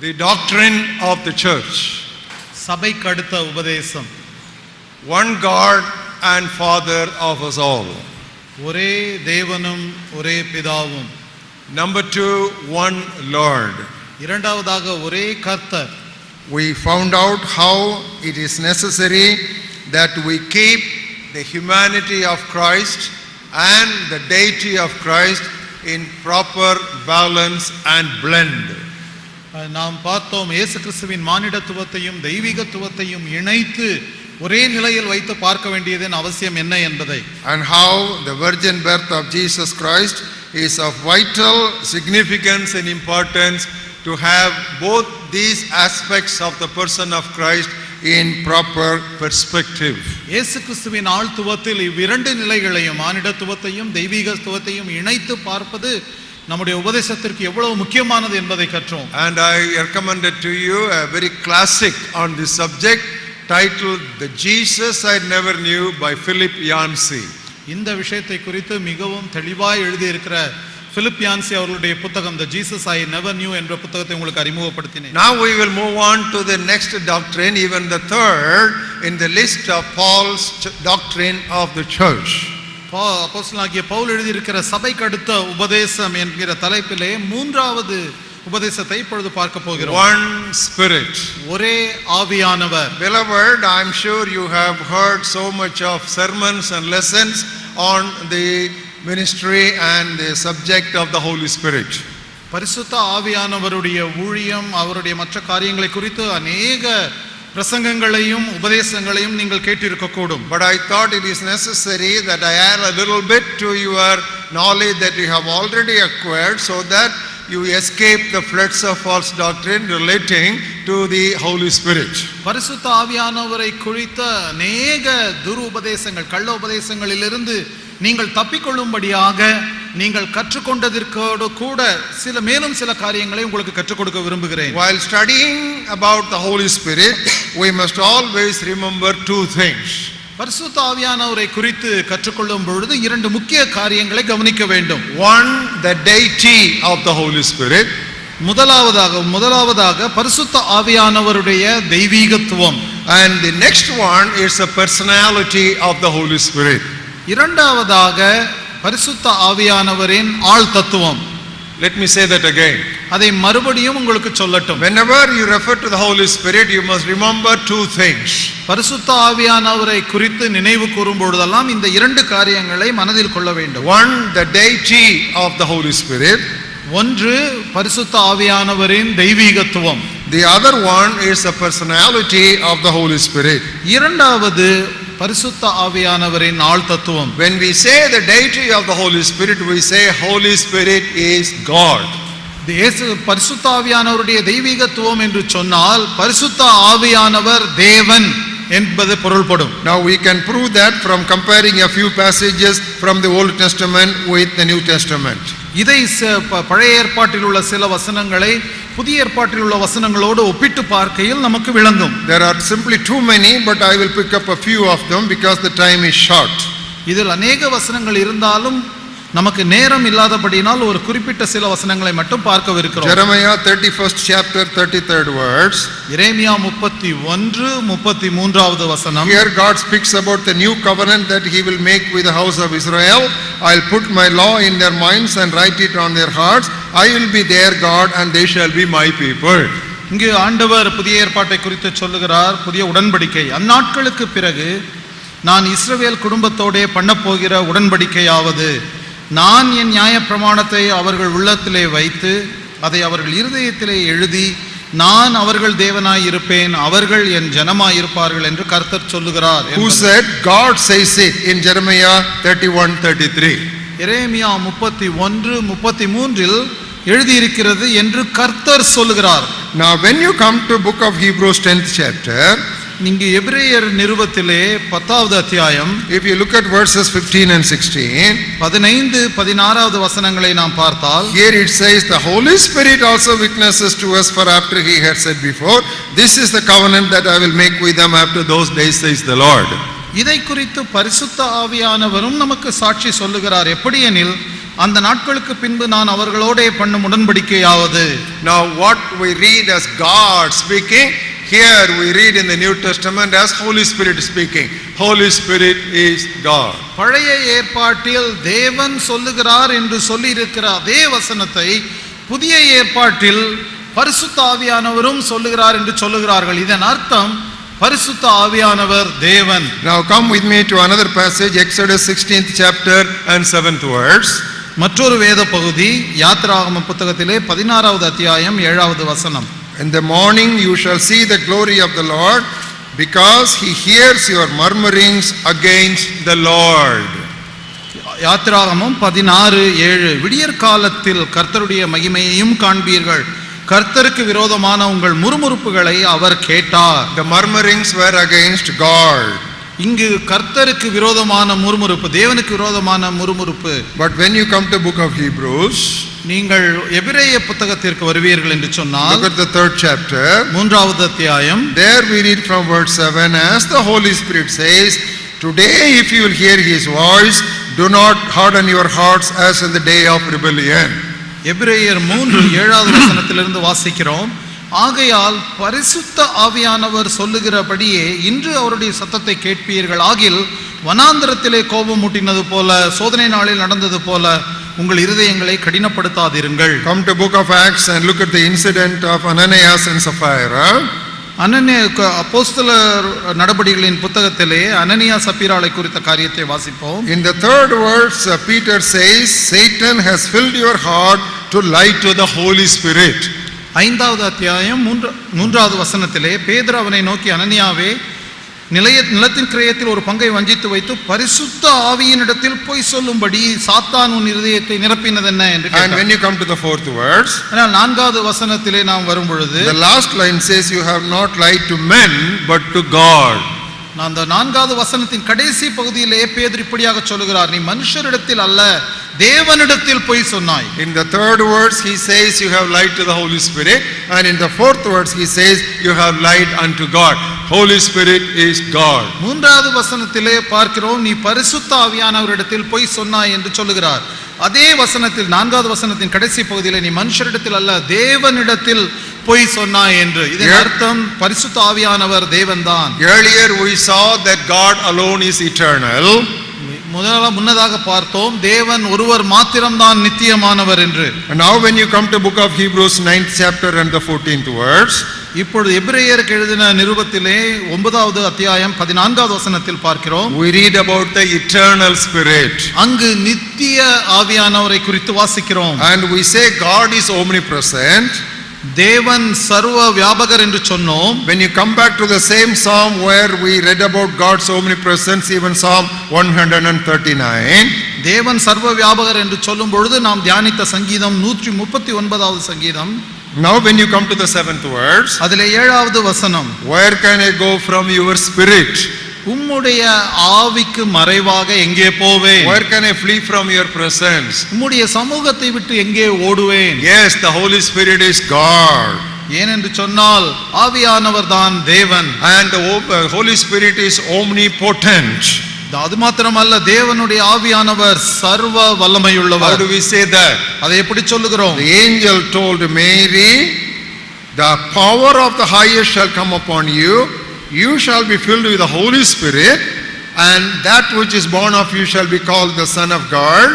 The doctrine of the church. சபைக்கு அடுத்த உபதேசம். One God and Father of us all. ஒரே தேவனும் ஒரே பிதாவும். Number 2, one Lord. இரண்டாவதாக ஒரே கர்த்தர். We found out how it is necessary that we keep the humanity of Christ and the deity of Christ in proper balance and blend. நாம் பார்த்தோம் இயேசு கிறிஸ்துவின் மானிடத்துவத்தையும் தெய்வீகத்துவத்தையும் இணைத்து ஒரே நிலையில் வைத்து பார்க்க வேண்டியதன் அவசியம் என்ன என்பதை. And how the virgin birth of Jesus Christ is of vital significance and importance to have both these aspects of the person of Christ in proper perspective. இயேசு கிறிஸ்துவின் ஆழ்த்துவத்தில் இவ்விரண்டு நிலைகளையும் மானிடத்துவத்தையும் தெய்வீகத்துவத்தையும் இணைத்து பார்ப்பது நம்முடைய உபதேசத்திற்கு எவ்வளவு முக்கியமானது என்பதை கற்றோம். And I recommended to you a very classic on this subject titled The Jesus I Never Knew by Philip Yancey. இந்த விஷயத்தை குறித்து மிகவும் தெளிவாய் எழுதி இருக்கிற பிலிப் யான்சி அவர்களுடைய புத்தகம் The Jesus I Never Knew என்ற புத்தகத்தை உங்களுக்கு அறிமுகப்படுத்தினேன். Now we will move on to the next doctrine, even the third in the list of Paul's doctrine of the church. அப்போஸ்தலனாகிய பவுல் எழுதி இருக்கிற சபைக்கு அடுத்த உபதேசம் என்கிற தலைப்பிலே மூன்றாவது உபதேசத்தை இப்பொழுது பார்க்க போகிறோம். One Spirit. ஒரே ஆவியானவர். Beloved, I am sure you have heard so much of sermons and lessons on the ministry and the subject of the Holy Spirit. பரிசுத்த ஆவியானவருடைய ஊழியம் அவருடைய மற்ற காரியங்களை குறித்து அநேக பிரசங்கங்களையும் உபதேசங்களையும் நீங்கள் கேட்டிருக்க கூடும். But I thought it is necessary that I add a little bit to your knowledge that you have already acquired so that you escape the floods of false doctrine relating to the Holy Spirit. பரிசுத்த ஆவியானவரை குறித்த அநேக துருபதேசங்கள் கள்ள உபதேசங்களிலிருந்து நீங்கள் தப்பிக்கொள்ளும்படியாக நீங்கள் கற்றுக்கொண்டதற்கோடு கூட மேலும் சில காரியங்களை உங்களுக்கு கற்றுக் கொடுக்க விரும்புகிறேன். While studying about the Holy Spirit, we must always remember two things. பரிசுத்த ஆவியானவரை குறித்து கற்றுக்கொள்ளும் பொழுது இரண்டு முக்கிய காரியங்களை கவனிக்க வேண்டும். One, the deity of the Holy Spirit. முதலாவதாக பரிசுத்த ஆவியானவருடைய தெய்வீகத்துவம். And the next one is the personality of the Holy Spirit. இரண்டாவதாக பரிசுத்த ஆவியானவரின் ஆள் தத்துவம். Let me say that again. அதை மறுபடியும் உங்களுக்கு சொல்லட்டும். Whenever you refer to the Holy Spirit, you must remember two things. பரிசுத்த ஆவியானவரை குறித்து நினைவு கூறும் பொழுதெல்லாம் இந்த இரண்டு காரியங்களை மனதில் கொள்ள வேண்டும். One, the deity of the Holy Spirit. ஒன்று பரிசுத்த ஆவியானவரின் தெய்வீகத்துவம். The other one is the personality of the Holy Spirit. இரண்டாவது பரிசுத்த ஆவியானவரின் ஆள் தத்துவம். When we say the deity of the Holy Spirit, we say Holy Spirit is God. பரிசுத்த ஆவியானவருடைய தெய்வீகத்துவம் என்று சொன்னால் பரிசுத்த ஆவியானவர் தேவன் என்பது பொருள்படும். Now we can prove that from comparing a few passages from the Old Testament with the New Testament. இதை பழைய ஏற்பாட்டில் உள்ள சில வசனங்களை புதிய ஏற்பாட்டில் உள்ள வசனங்களோடு ஒப்பிட்டு பார்க்கையில் நமக்கு விளங்கும். There are simply too many, but I will pick up a few of them because the time is short. இதில் அநேக வசனங்கள் இருந்தாலும் நமக்கு நேரம் இல்லாதபடியினால் ஒரு குறிப்பிட்ட சில வசனங்களை மட்டும் பார்க்கவிருக்கிறோம். Jeremiah 31st chapter 33rd verse. எரேமியா 31:33வது வசனம். Here God speaks about the new covenant that he will make with the house of Israel. I'll put my law in their minds and write it on their hearts. I will be their God and they shall be my people. இங்கு ஆண்டவர் புதிய ஏற்பாட்டை குறித்து சொல்லுகிறார். புதிய உடன்படிக்கை. அந்நாட்களுக்கு பிறகு நான் இஸ்ரவேல் குடும்பத்தோடே பண்ண போகிற உடன்படிக்கையாவது நான் என் நியாய பிரமாணத்தை அவர்கள் உள்ளத்திலே வைத்து அதை அவர்கள் இருதயத்திலே எழுதி நான் அவர்கள் தேவனாய் இருப்பேன் அவர்கள் என் ஜனமாய் இருப்பார்கள் என்று கர்த்தர் சொல்லுகிறார். Who said? God says it in Jeremiah 31:33. எரேமியா 31:33 எழுதியிருக்கிறது என்று கர்த்தர் சொல்லுகிறார். Now when you come to book of Hebrews 10th chapter, இங்கு எபிரேயர் நிருபத்திலே 10வது அத்தியாயம், if you look at verses 15 and 16, 15-16வது வசனங்களை நாம் பார்த்தால், here it says the Holy Spirit also witnesses to us, for after he had said before, this is the covenant that I will make with them after those days, says the Lord. இதை குறித்து பரிசுத்த ஆவியானவரும் நமக்கு சாட்சி சொல்லுகிறார். எப்படியெனில் அந்த நாட்களுக்கு பின்பு நான் அவர்களோடே பண்ணும் உடன்படிக்கையாவது. Now what we read as God speaking, here we read in the New Testament as Holy Spirit speaking. Holy Spirit is God. பழைய ஏற்பாட்டில் தேவன் சொல்லுகிறார் என்று சொல்லி இருக்கிற அதே வசனத்தை புதிய ஏற்பாட்டில் பரிசுத்த ஆவியானவரும் சொல்லுகிறார் என்று சொல்லுகிறார்கள். இதன் அர்த்தம் பரிசுத்த ஆவியானவர் தேவன். Now come with me to another passage, Exodus 16th chapter and 7th verse. மற்றொரு வேத பகுதி யாத்திராகம புத்தகத்திலே 16வது அத்தியாயம் 7வது வசனம். In the morning you shall see the glory of the Lord, because he hears your murmurings against the Lord. யாத்திராகமம் 16:7 விடியற் காலத்தில் கர்த்தருடைய மகிமையையும் காண்பீர்கள், கர்த்தருக்கு விரோதமான உங்கள் முறுமுறுப்புகளை அவர் கேட்டார். The murmurings were against God. இங்கு கர்த்தருக்கு விரோதமான முறுமுறுப்பு, தேவனுக்கு விரோதமான முறுமுறுப்பு. But when you come to book of Hebrews, நீங்கள் எபிரேய புத்தகத்திற்கு வருவீர்கள் என்று சொன்னால், look at the 3rd chapter, 3வது அத்தியாயம், there we read from verse 7, as the Holy Spirit says, today if you will hear his voice, do not harden your hearts as in the day of rebellion. எபிரேயர் 3:7வது வசனத்திலிருந்து வாசிக்கிறோம். ஆகையால் பரிசுத்த ஆவியானவர் சொல்லுகிறபடியே இன்று அவருடைய சத்தத்தை கேட்பீர்கள். ஆகில் வனாந்தரத்திலே கோபம் மூட்டினது போல, சோதனை நாளில் நடந்தது போல உங்கள் இருதயங்களை கடினப்படுத்தாதிருங்கள். Come to book of Acts and look at the incident of Ananias and Sapphira. அப்போஸ்தலர் நடபடிகளின் புத்தகத்திலே அனனியா சப்பீராளை குறித்த காரியத்தை வாசிப்போம். In the 3rd verse, Peter says, Satan has filled your heart to lie to the Holy Spirit. 5வது அத்தியாயம் 3வது வசனத்திலே பேதுரு அவனை நோக்கி, அனனியாவே, நிலத்தின் கிரயத்தில் ஒரு பங்கை வஞ்சித்து வைத்து பரிசுத்த ஆவியினிடத்தில் போய் சொல்லும்படி சாத்தான் உன் இருதயத்தை நிரப்பினது என்ன என்று கேட்டார். And when you come to the 4th verse, ஆனால் 4வது வசனத்திலே நாம் வரும் பொழுது, the last line says, you have not lied to men but to God. நான் அந்த 4வது வசனத்தின் கடைசி பகுதியிலே பேதுரு இப்படியாக சொல்லுகிறார், நீ மனுஷரிடத்தில் அல்ல தேவனிடத்தில் போய் சொன்னாய். In the 3rd verse he says you have lied to the Holy Spirit, and in the 4th verse he says you have lied unto God. Holy Spirit is God. 3வது வசனத்திலே பார்க்கிறோம், நீ பரிசுத்த ஆவியானவரிடத்தில் போய் சொன்னாய் என்று சொல்லுகிறார். அதே வசனத்தில் 4வது வசனத்தின் கடைசி பகுதியிலே நீ மனுஷரிடத்தில் அல்ல தேவனிடத்தில் போய் சொன்னாய் என்று. இதன் அர்த்தம் பரிசுத்த ஆவியானவர் தேவன்தான். Earlier we saw that God alone is eternal. முன்னதாக பார்த்தோம் தேவன் ஒருவர் மாத்திரம்தான் நித்தியமானவர் என்று. And now when you come to book of Hebrews 9th chapter and the 14th verse, இப்பொழுது எபிரேயருக்கு எழுதின நிருபத்திலே 9வது அத்தியாயம் 14வது வசனத்தில் பார்க்கிறோம், we read about the eternal spirit. அங்கு நித்திய ஆவியானவரை குறித்து வாசிக்கிறோம். And we say God is omnipresent. தேவன் சர்வ வியாபகர் என்று சொன்னோம். When you come back to the same psalm where we read about God's omnipresence, even Psalm 139, தேவன் சர்வ வியாபகர் என்று சொல்லும் பொழுது நாம் தியானித்த சங்கீதம் 139வது சங்கீதம். now when you come to the 7th verse, அதிலே 7வது வசனம், where can I go from your spirit? உம்முடைய ஆவிக்கு மறைவாக எங்கே போவேன்? Where can I flee from your presence? உம்முடைய சமூகத்தை விட்டு எங்கே ஓடுவேன்? Yes, the Holy Spirit is God. ஏனென்று சொன்னால் ஆவியானவர் தான் தேவன். And the Holy Spirit is omnipotent. அது மாத்திரமல்ல, தேவனுடைய ஆவியானவர் சர்வ வல்லமையுள்ளவர். How do we say that? அதை எப்படி சொல்லுகிறோம்? The angel told Mary, the power of the highest shall come upon you. You shall be filled with the Holy Spirit, and that which is born of you shall be called the Son of God.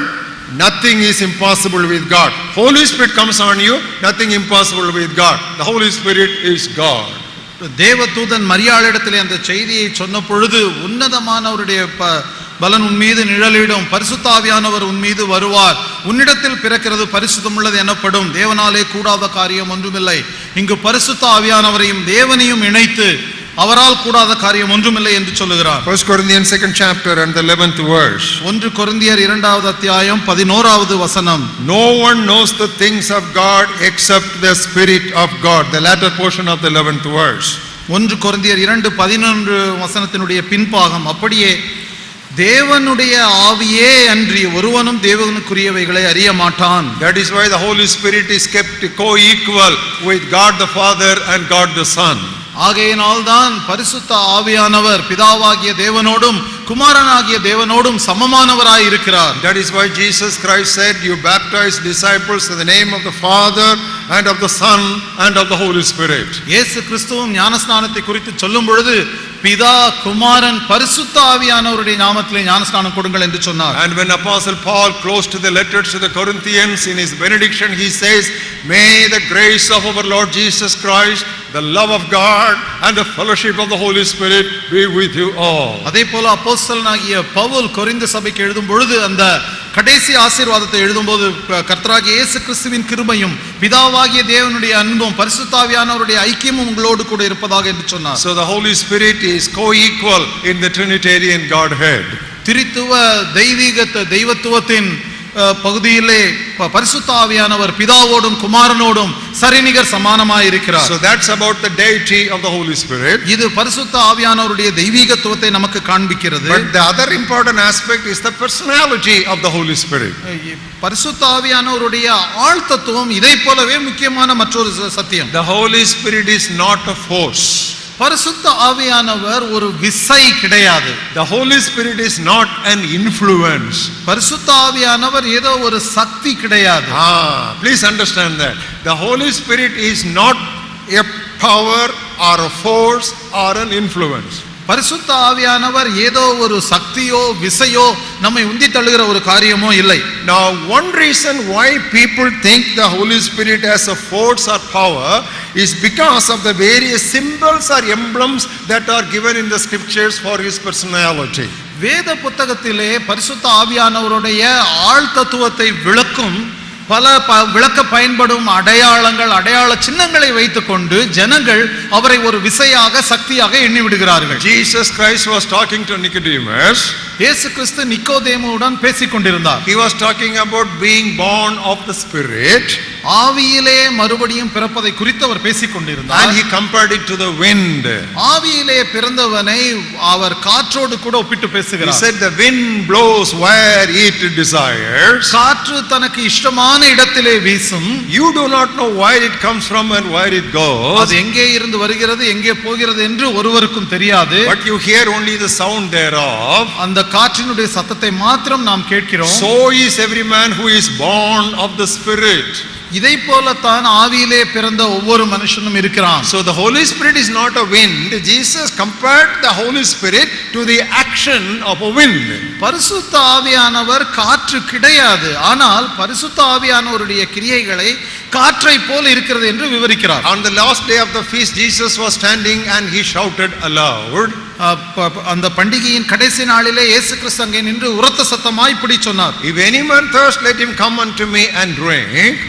Nothing is impossible with God. Holy Spirit comes on you, nothing impossible with God. The Holy Spirit is God. தேவதூதன் மரியாளிடத்திலே அந்த செய்தியை சொன்ன பொழுது, உன்னதமானவருடைய பலன் உன் மீது நிழலிடும், பரிசுத்த ஆவியானவர் உன் மீது வருவார், உன்னிடத்தில் பிறக்கிறது பரிசுத்தமுள்ளது எனப்படும், தேவனாலே கூடாத காரியம் ஒன்றுமில்லை. இங்கு பரிசுத்த ஆவியானவரையும் தேவனையும் இணைத்து அவரால் கூடாத காரியம் ஒன்றுமில்லை என்று சொல்லுகிறார். 1 Corinthians 2nd chapter and the 11th verse. 1 கொரிந்தியர் 2வது அத்தியாயம் 11வது வசனம். No one knows the things of God except the Spirit of God. The latter portion of the 11th verse. 1 கொரிந்தியர் 2:11 வசனத்தினுடைய பின்பாகம். அப்படியே தேவனுடைய ஆவியே அன்றி ஒருவனும் தேவனுக்குரியவைகளை அறிய மாட்டான். That is why the Holy Spirit is kept co-equal with God the Father and God the Son. ஆகையினால்தான் பரிசுத்த ஆவியானவர் பிதாவாகிய தேவனோடும் குமாரனாகிய தேவனோடும் சமமானவராய் இருக்கிறார். That is why Jesus Christ said, you baptize disciples in the name of the Father and of the Son and of the Holy Spirit. இயேசு கிறிஸ்துவும் ஞானஸ்நானத்தை குறித்து சொல்லும் பொழுது பிதா, குமாரன், பரிசுத்த ஆவியானவருடைய நாமத்திலே ஞானஸ்நானம் கொடுங்கள் என்று சொன்னார். And when Apostle Paul closed the letter to the Corinthians, in his benediction he says, may the grace of our Lord Jesus Christ, the love of God and the fellowship of the Holy Spirit be with you all. அதே போல அப்போஸ்தலனாகிய Pavul Corinth சபைக்கு எழுதும் பொழுது அந்த கடைசி ஆசீர்வாதத்தை எழுதும்போது கர்த்தராகிய இயேசு கிறிஸ்துவின் கிருபையும் பிதாவாகிய தேவனுடைய அன்பும் பரிசுத்த ஆவியானவருடைய ஐக்கியமும் உங்களோடு கூட இருப்பதாக என்று சொன்னார். So the Holy Spirit is co-equal in the Trinitarian Godhead. திரித்துவ தெய்வத்துவத்தின் பகுதியிலே பரிசுத்த ஆவியானவர் பிதாவோடும் குமாரனோடும் சரிநிகர் சமானமாய் இருக்கிறார். So that's about the deity of the Holy Spirit. இது பரிசுத்த ஆவியானவருடைய தெய்வீகத்துவத்தை நமக்கு காண்பிக்கிறது. But the other important aspect is the personality of the Holy Spirit. பரிசுத்த ஆவியானவருடைய ஆழ்தத்துவம் இதை போலவே முக்கியமான மற்றொரு சத்தியம். The Holy Spirit is not a force. பரிசுத்த ஆவியானவர் ஒரு விசை கிடையாது. The Holy Spirit is not an influence. பரிசுத்த ஆவியானவர் ஏதோ ஒரு சக்தி கிடையாது. Please understand that. The Holy Spirit is not a power or a force or an influence. பரிசுத்த ஆவியானவர் ஏதோ ஒரு சக்தியோ விசையோ நம்மை உந்தி தள்ளுகிற ஒரு காரியமோ இல்லை. Now one reason why people think the Holy Spirit as a force or power is because of the various symbols or emblems that are given in the scriptures for his personality. வேத புத்தகத்திலே பரிசுத்த ஆவியானவருடைய ஆழ் தத்துவத்தை விளக்கும் பல விளக்க பயன்படும் அடையாள சின்னங்களை வைத்துக்கொண்டு ஜனங்கள் அவரை ஒரு விசையாக சக்தியாக எண்ணி விடுகிறார்கள். Jesus Christ was talking to Nicodemus. இயேசு கிறிஸ்து நிக்கோதேமுவுடன் பேசிக் கொண்டிருந்தார். He was talking about being born of the Spirit. ஆவியிலே மறுபடியும் பிறப்பதை குறித்து அவர் பேசிக் கொண்டிருந்தார். And he compared it to the wind. ஆவியிலே பிறந்தவனை அவர் காற்றோடு கூட ஒப்பிட்டு பேசுகிறார். He said the wind blows where it desires. காற்று தனக்கு இஷ்டமான இடத்திலே வீசும். You do not know where it comes from and where it goes. அது எங்கே இருந்து வருகிறது எங்கே போகிறது என்று ஒருவருக்கும் தெரியாது. But you hear only the sound thereof. அந்த காற்றினுடைய சத்தத்தை மாத்திரம் நாம் கேட்கிறோம். So is every man who is born of the Spirit. இதை போலத்தான் ஆவியிலே பிறந்த ஒவ்வொரு மனுஷனும் இருக்கிறான். So the Holy Spirit is not a wind. Jesus compared the Holy Spirit to the action of a wind. பரிசுத்த ஆவியானவர் காற்று கிடையாது, ஆனால் பரிசுத்த ஆவியானவருடைய கிரியைகளை காற்றை போல இருக்கிறது என்று விவரிக்கிறார். On the last day of the feast, Jesus was standing and he shouted aloud. அந்த பண்டிகையின் கடைசி நாளிலே இயேசு கிறிஸ்து அங்கே நின்று உரத்த சத்தமாய் இப்படி சொன்னார். If any man thirst, let him come unto me and drink.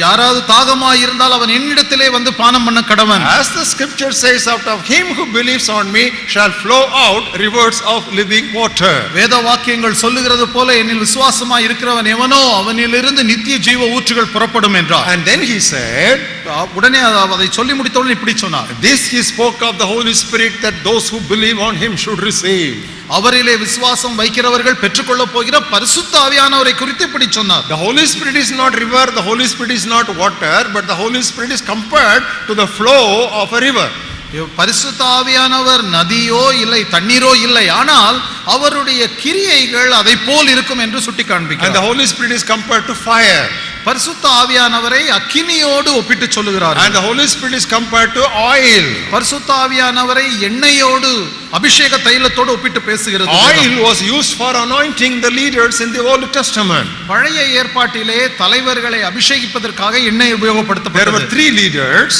யாராவது தாகமாய் இருந்தால் அவன் என்னிடத்திலே வந்து பானம் பண்ண கடவன். As the scripture says, out of him who believes on me shall flow out rivers of living water. வேத வாக்கியங்கள் சொல்லுகிறது போல என்னில் விசுவாசமாய் இருக்கிறவன் எவனோ அவனிலிருந்து நித்திய ஜீவ ஊற்றுகள் புறப்படும் என்றார். And then he said, உடனே அதை சொல்லி முடித்தவுடன் இப்படி சொன்னார். This he spoke of the Holy Spirit, that those who believe on him should receive. அவரிலே விசுவாசம் வைக்கிறவர்கள் பெற்றுக்கொள்ள போகிற பரிசுத்த ஆவியானவரை குறித்து இப்படி சொன்னார். The Holy Spirit is not river, the Holy Spirit is not water, but the Holy Spirit is compared to the flow of a river. பரிசுத்த ஆவியானவர் நதியோ இல்லை தண்ணீரோ இல்லை, ஆனால் அவருடைய கிரியைகள் அதை போல் இருக்கும் என்று சுட்டி காண்பிக்கிறார். And the Holy Spirit is compared to fire. பரிசுத்த ஆவியானவரை அக்கினியோடு ஒப்பிட்டு சொல்லுகிறார். And the Holy Spirit is compared to oil. பரிசுத்த ஆவியானவரை எண்ணெயோடு அபிஷேக தைலத்தோடு ஒப்பிட்டு பேசுகிறது. Oil was used for anointing the leaders in the Old Testament. பழைய ஏற்பாட்டிலே தலைவர்களை அபிஷேகிப்பதற்காக எண்ணெய் உபயோகப்படுத்தப்பட்டது. There were 3 leaders.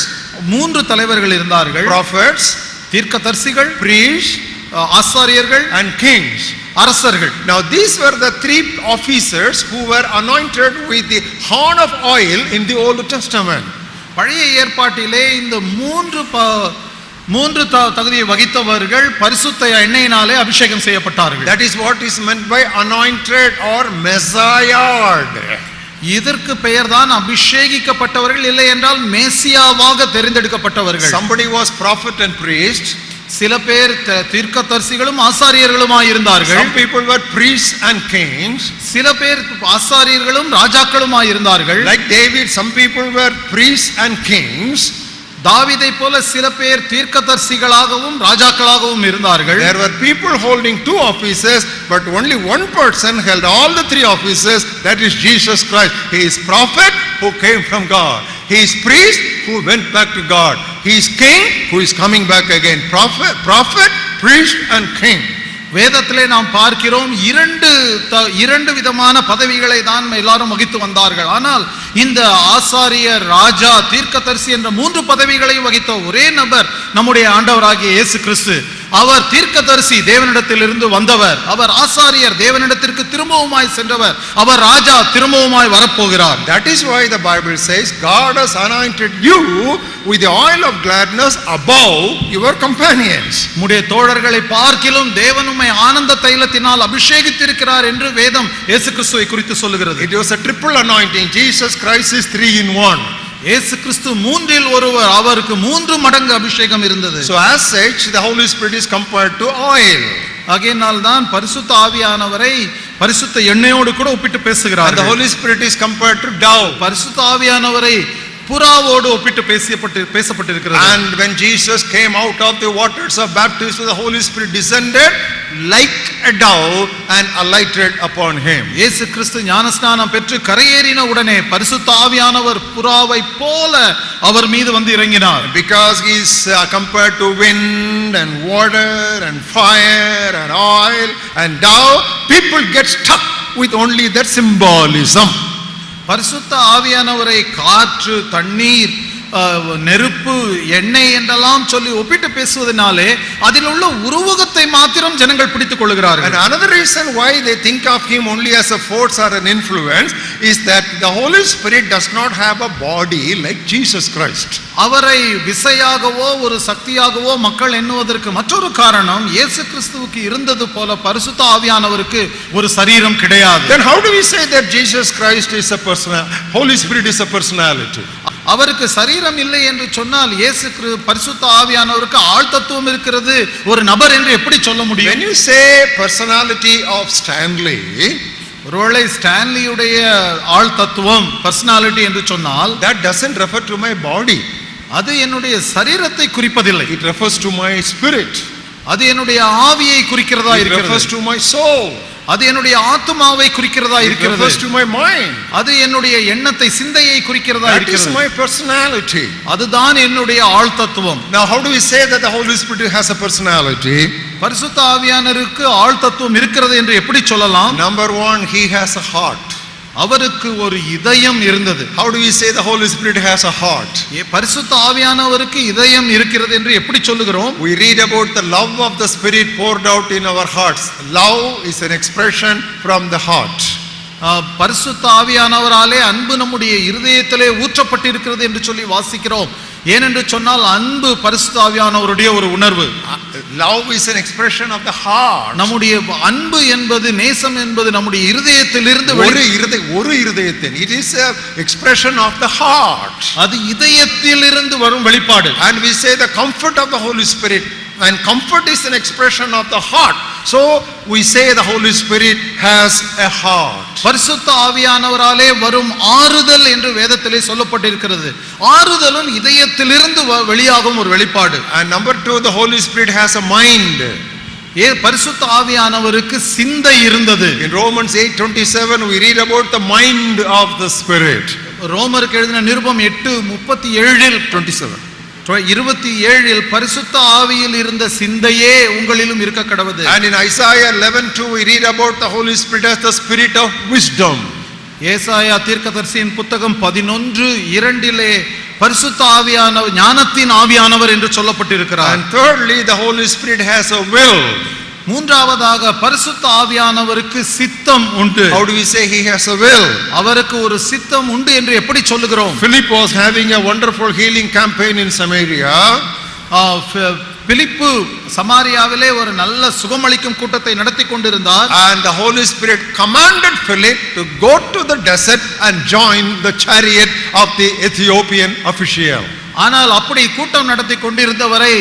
3 தலைவர்கள் இருந்தார்கள். Prophets, தீர்க்கதரிசிகள், priests, ஆசாரியர்கள் and kings. அரசர்கள். Now these were the 3 officers who were anointed with the horn of oil in the Old Testament. பழைய ஏற்பாட்டிலே இந்த 3 தகுதியை வகித்தவர்கள் பரிசுத்த எண்ணெயினாலே அபிஷேகம் செய்யப்பட்டார்கள். That is what is meant by anointed or messiah. இதற்கு பெயர்தான் அபிஷேகிக்கப்பட்டவர்கள், இல்லை என்றால் மேசியாவாக தெரிந்தெடுக்கப்பட்டவர்கள். Somebody was prophet and priest. சில பேர் தீர்க்கதரிசிகளும் ஆசாரியர்களுமாய் இருந்தார்கள். Some people were priests and kings. சில பேர் ஆசாரியர்களும் ராஜாக்களுமாய் இருந்தார்கள். Like David, some people were priests and kings. தாவீதை போல சில பேர் தீர்க்கதரிசிகளாகவும் ராஜாக்களாகவும் இருந்தார்கள். There were people holding 2 offices, but only one person held all the 3 offices. That is Jesus Christ. He is prophet who came from God. He is priest who went back to God. He is king who is coming back again. Prophet, priest and king. வேதத்திலே நாம் பார்க்கிறோம் இரண்டு விதமான பதவிகளை தான் எல்லாரும் வகித்து வந்தார்கள். ஆனால் இந்த ஆசாரியர், ராஜா, தீர்க்கதரிசி என்ற 3 பதவிகளையும் வகித்த ஒரே நபர் நம்முடைய ஆண்டவராகிய இயேசு கிறிஸ்து. அவர் தீர்க்கதரிசி, தேவனிடத்திலிருந்து வந்தவர். அவர் ஆசாரியர், தேவனிடத்திற்கு திரும்பவுமாய் சென்றவர். அவர் ராஜா, திரும்பவுமாய் வரப்போகிறார். That is why the Bible says God has anointed you with the oil of gladness above your companions. உம்முடைய தோழர்களை பார்க்கிலும் தேவன் உம்மை ஆனந்த தைலத்தினால் அபிஷேகித்திருக்கிறார் என்று வேதம் இயேசு கிறிஸ்துவை குறித்து சொல்லுகிறது. It was a triple anointing. Jesus Christ is 3 in 1. இயேசு கிறிஸ்து 3இல் ஒருவர். அவருக்கு 3 மடங்கு அபிஷேகம் இருந்தது. So as such the Holy Spirit is compared to oil. ஆகையினால் தான் பரிசுத்த ஆவியானவரை பரிசுத்த எண்ணெயோடு கூட ஒப்பிட்டு பேசுகிறார். And the Holy Spirit is compared to dove. பரிசுத்த ஆவியானவரை புறாவோடு ஒப்பிட்டு பேசப்பட்டிருக்கிறது. And when Jesus came out of the waters of baptism, the Holy Spirit descended like a dove and alighted upon him. இயேசு கிறிஸ்து ஞானஸ்நானம் பெற்று கரையேறின உடனே பரிசுத்த ஆவியானவர் புறாவை போல அவர் மீது வந்து இறங்கினார். Because he is compared to wind and water and fire and oil and dove, people get stuck with only that symbolism. பரிசுத்த ஆவியானவரை காற்று, தண்ணீர், நெருப்பு, எண்ணெய் என்றெல்லாம் சொல்லி ஒப்பிட்டு பேசுவதனாலே அதில் உள்ள உருவகத்தை மாத்திரம் ஜனங்கள் பிடித்துக் கொள்கிறார்கள். And another reason why they think of him only as a force or an influence is that the Holy Spirit does not have a body like Jesus Christ. அவரை விசையாகவோ ஒரு சக்தியாகவோ மக்கள் எண்ணுவதற்கு மற்றொரு காரணம், இயேசு கிறிஸ்துவுக்கு இருந்தது போல பரிசுத்த ஆவியானவருக்கு ஒரு சரீரம் கிடையாது. Then how do we say that Jesus Christ is a person, Holy Spirit is a personality? அவருக்கு சரீரம் இல்லை என்று சொன்னால் இயேசு பரிசுத்த ஆவியானவருக்கு ஆள் தத்துவம் இருக்கிறது, ஒரு நபர் என்று எப்படி சொல்ல முடியும்? When you say personality of Stanley, ஒருவேளை ஸ்டான்லியுடைய ஆள் தத்துவம் பர்சனாலிட்டி என்று சொன்னால், that doesn't refer to my body. அது என்னுடைய சரீரத்தை குறிப்பதில்லை. It refers to my spirit. அது என்னுடைய ஆவியை குறிக்கிறதா இருக்கிறது. It refers to my soul. அது என்னுடைய ஆத்மாவை குறிக்கிறதா இருக்கிறது. It refers to my mind. அது என்னுடைய எண்ணத்தை, சிந்தையை குறிக்கிறதா இருக்கிறது. That is my personality. அதுதான் என்னுடைய ஆள் தத்துவம். Now how do we say that the Holy Spirit has a personality? பரிசுத்த ஆவியானவருக்கு ஆள் தத்துவம் இருக்கிறது என்று எப்படி சொல்லலாம்? Number 1, he has a heart. அவருக்கு ஒரு இதயம் இருந்தது. How do we say the Holy Spirit has a heart? பரிசுத்த ஆவியானவருக்கு இதயம் இருக்கிறது என்று எப்படி சொல்லுகிறோம்? We read about the love of the Spirit poured out in our hearts. Love is an expression from the heart. பரிசுத்த ஆவியானவராலே அன்பு நம்முடைய இருதயத்திலே ஊற்றப்பட்டிருக்கிறது என்று சொல்லி வாசிக்கிறோம். ஏனென்று சொன்னால் அன்பு பரிசுத்த ஆவியானவருடைய ஒரு உணர்வு. Love is an expression of the heart. நம்முடைய அன்பு என்பது, நேசம் என்பது நம்முடைய இருதயத்திலிருந்து ஒரு இருதயத்தின், it is a expression of the heart. அது இதயத்திலிருந்து வரும் வெளிப்பாடு. And we say the comfort of the Holy Spirit, and comfort is an expression of the heart. So we say the Holy Spirit has a heart. பரிசுத்த ஆவியானவராலே வரும் ஆறுதல் என்று வேதத்திலே சொல்லப்பட்டிருக்கிறது. ஆறுதலும் இதயத்திலிருந்து வெளியாகும் ஒரு வெளிப்பாடு. And number 2, the Holy Spirit has a mind. பரிசுத்த ஆவியானவருக்கு சிந்தை இருந்தது. In Romans 8:27 we read about the mind of the Spirit. ரோமருக்கு எழுதின நிருபம் 8:37 27 பரிசுத்த ஆவியில் இருந்த சிந்தையே உங்களிலும் இருக்க கடவது. And in Isaiah 11:2 we read about the Holy Spirit as the spirit of wisdom. ஏசாயா தீர்க்கதரிசியின் புத்தகம் 11:2 பரிசுத்த ஆவியானவர் ஞானத்தின் ஆவியானவர் என்று சொல்லப்பட்டிருக்கிறார். And thirdly, the Holy Spirit has a will. மூன்றாவதாக பரிசுத்த ஆவியானவருக்கு சித்தம் உண்டு. How do we say he has a will? அவருக்கு ஒரு சித்தம் உண்டு என்று எப்படி சொல்லுகிறோம்? Philip was having a wonderful healing campaign in Samaria. பிலிப்பு சமாரியாவிலே ஒரு நல்ல சுகமளிக்கும் கூட்டத்தை நடத்தி கொண்டிருந்தார். And the Holy Spirit commanded Philip to go to the desert and join the chariot of the Ethiopian official. ஆனால் அப்படி கூட்டம் நடத்தி கொண்டிருந்தவரை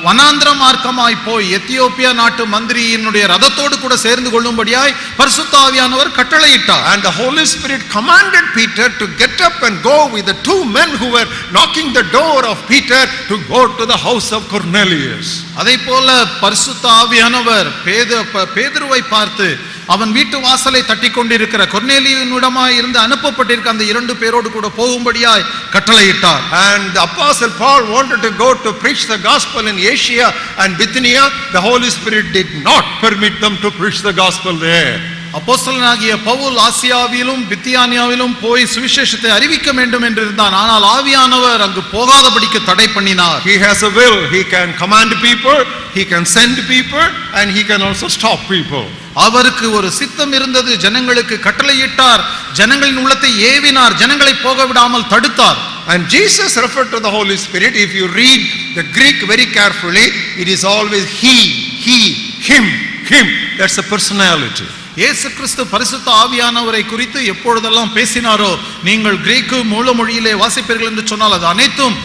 வனாந்திர மார்க்கமாய் போய் எத்தியோப்பியா நாட்டு மந்திரியினுடைய ரதத்தோடு கூட சேர்ந்து கொள்ளும்படியாய் பரிசுத்த ஆவியானவர் கட்டளையிட்டார். And the Holy Spirit commanded Peter to get up and go with the two men who were knocking the door of Peter to go to the house of Cornelius. அதைப்போல பரிசுத்த ஆவியானவர் பேதுருவை பார்த்து அவன் வீட்டு வாசலை தட்டி கொண்டிருக்கிற கொர்நேலியுவிடமாய் இருந்து அனுப்பப்பட்டிருக்க அந்த இரண்டு பேரோடு கூட போகும்படியாய் கட்டளையிட்டார். And the apostle Paul wanted to go to preach the gospel in Asia and Bithynia. The Holy Spirit did not permit them to preach the gospel there. அப்போஸ்தலனாகிய பவுல் ஆசியாவிலும் பித்தியானியாவிலும் போய் சுவிசேஷத்தை அறிவிக்க வேண்டும் என்று இருந்தான். ஆனால் ஆவியானவர் அங்கு போகாதபடிக்கு தடை பண்ணினார். He has a will. He can command people, he can send people, and he can also stop people. அவருக்கு ஒரு சித்தம் இருந்தது. ஜனங்களுக்கு கட்டளையிட்டார், ஜனங்களின் உள்ளத்தை ஏவினார், ஜனங்களை போக விடாமல் தடுத்தார். And Jesus referred to the Holy Spirit. If you read the Greek very carefully, it is always he, him. That's a personality. இயேசு கிறிஸ்து பரிசுத்த ஆவியானவரை குறித்து எப்பொழுதெல்லாம் பேசினாரோ, நீங்கள் கிரேக்கு மூல மொழியிலே வாசிப்பீர்கள் என்று சொன்னால் அது அனைத்தும்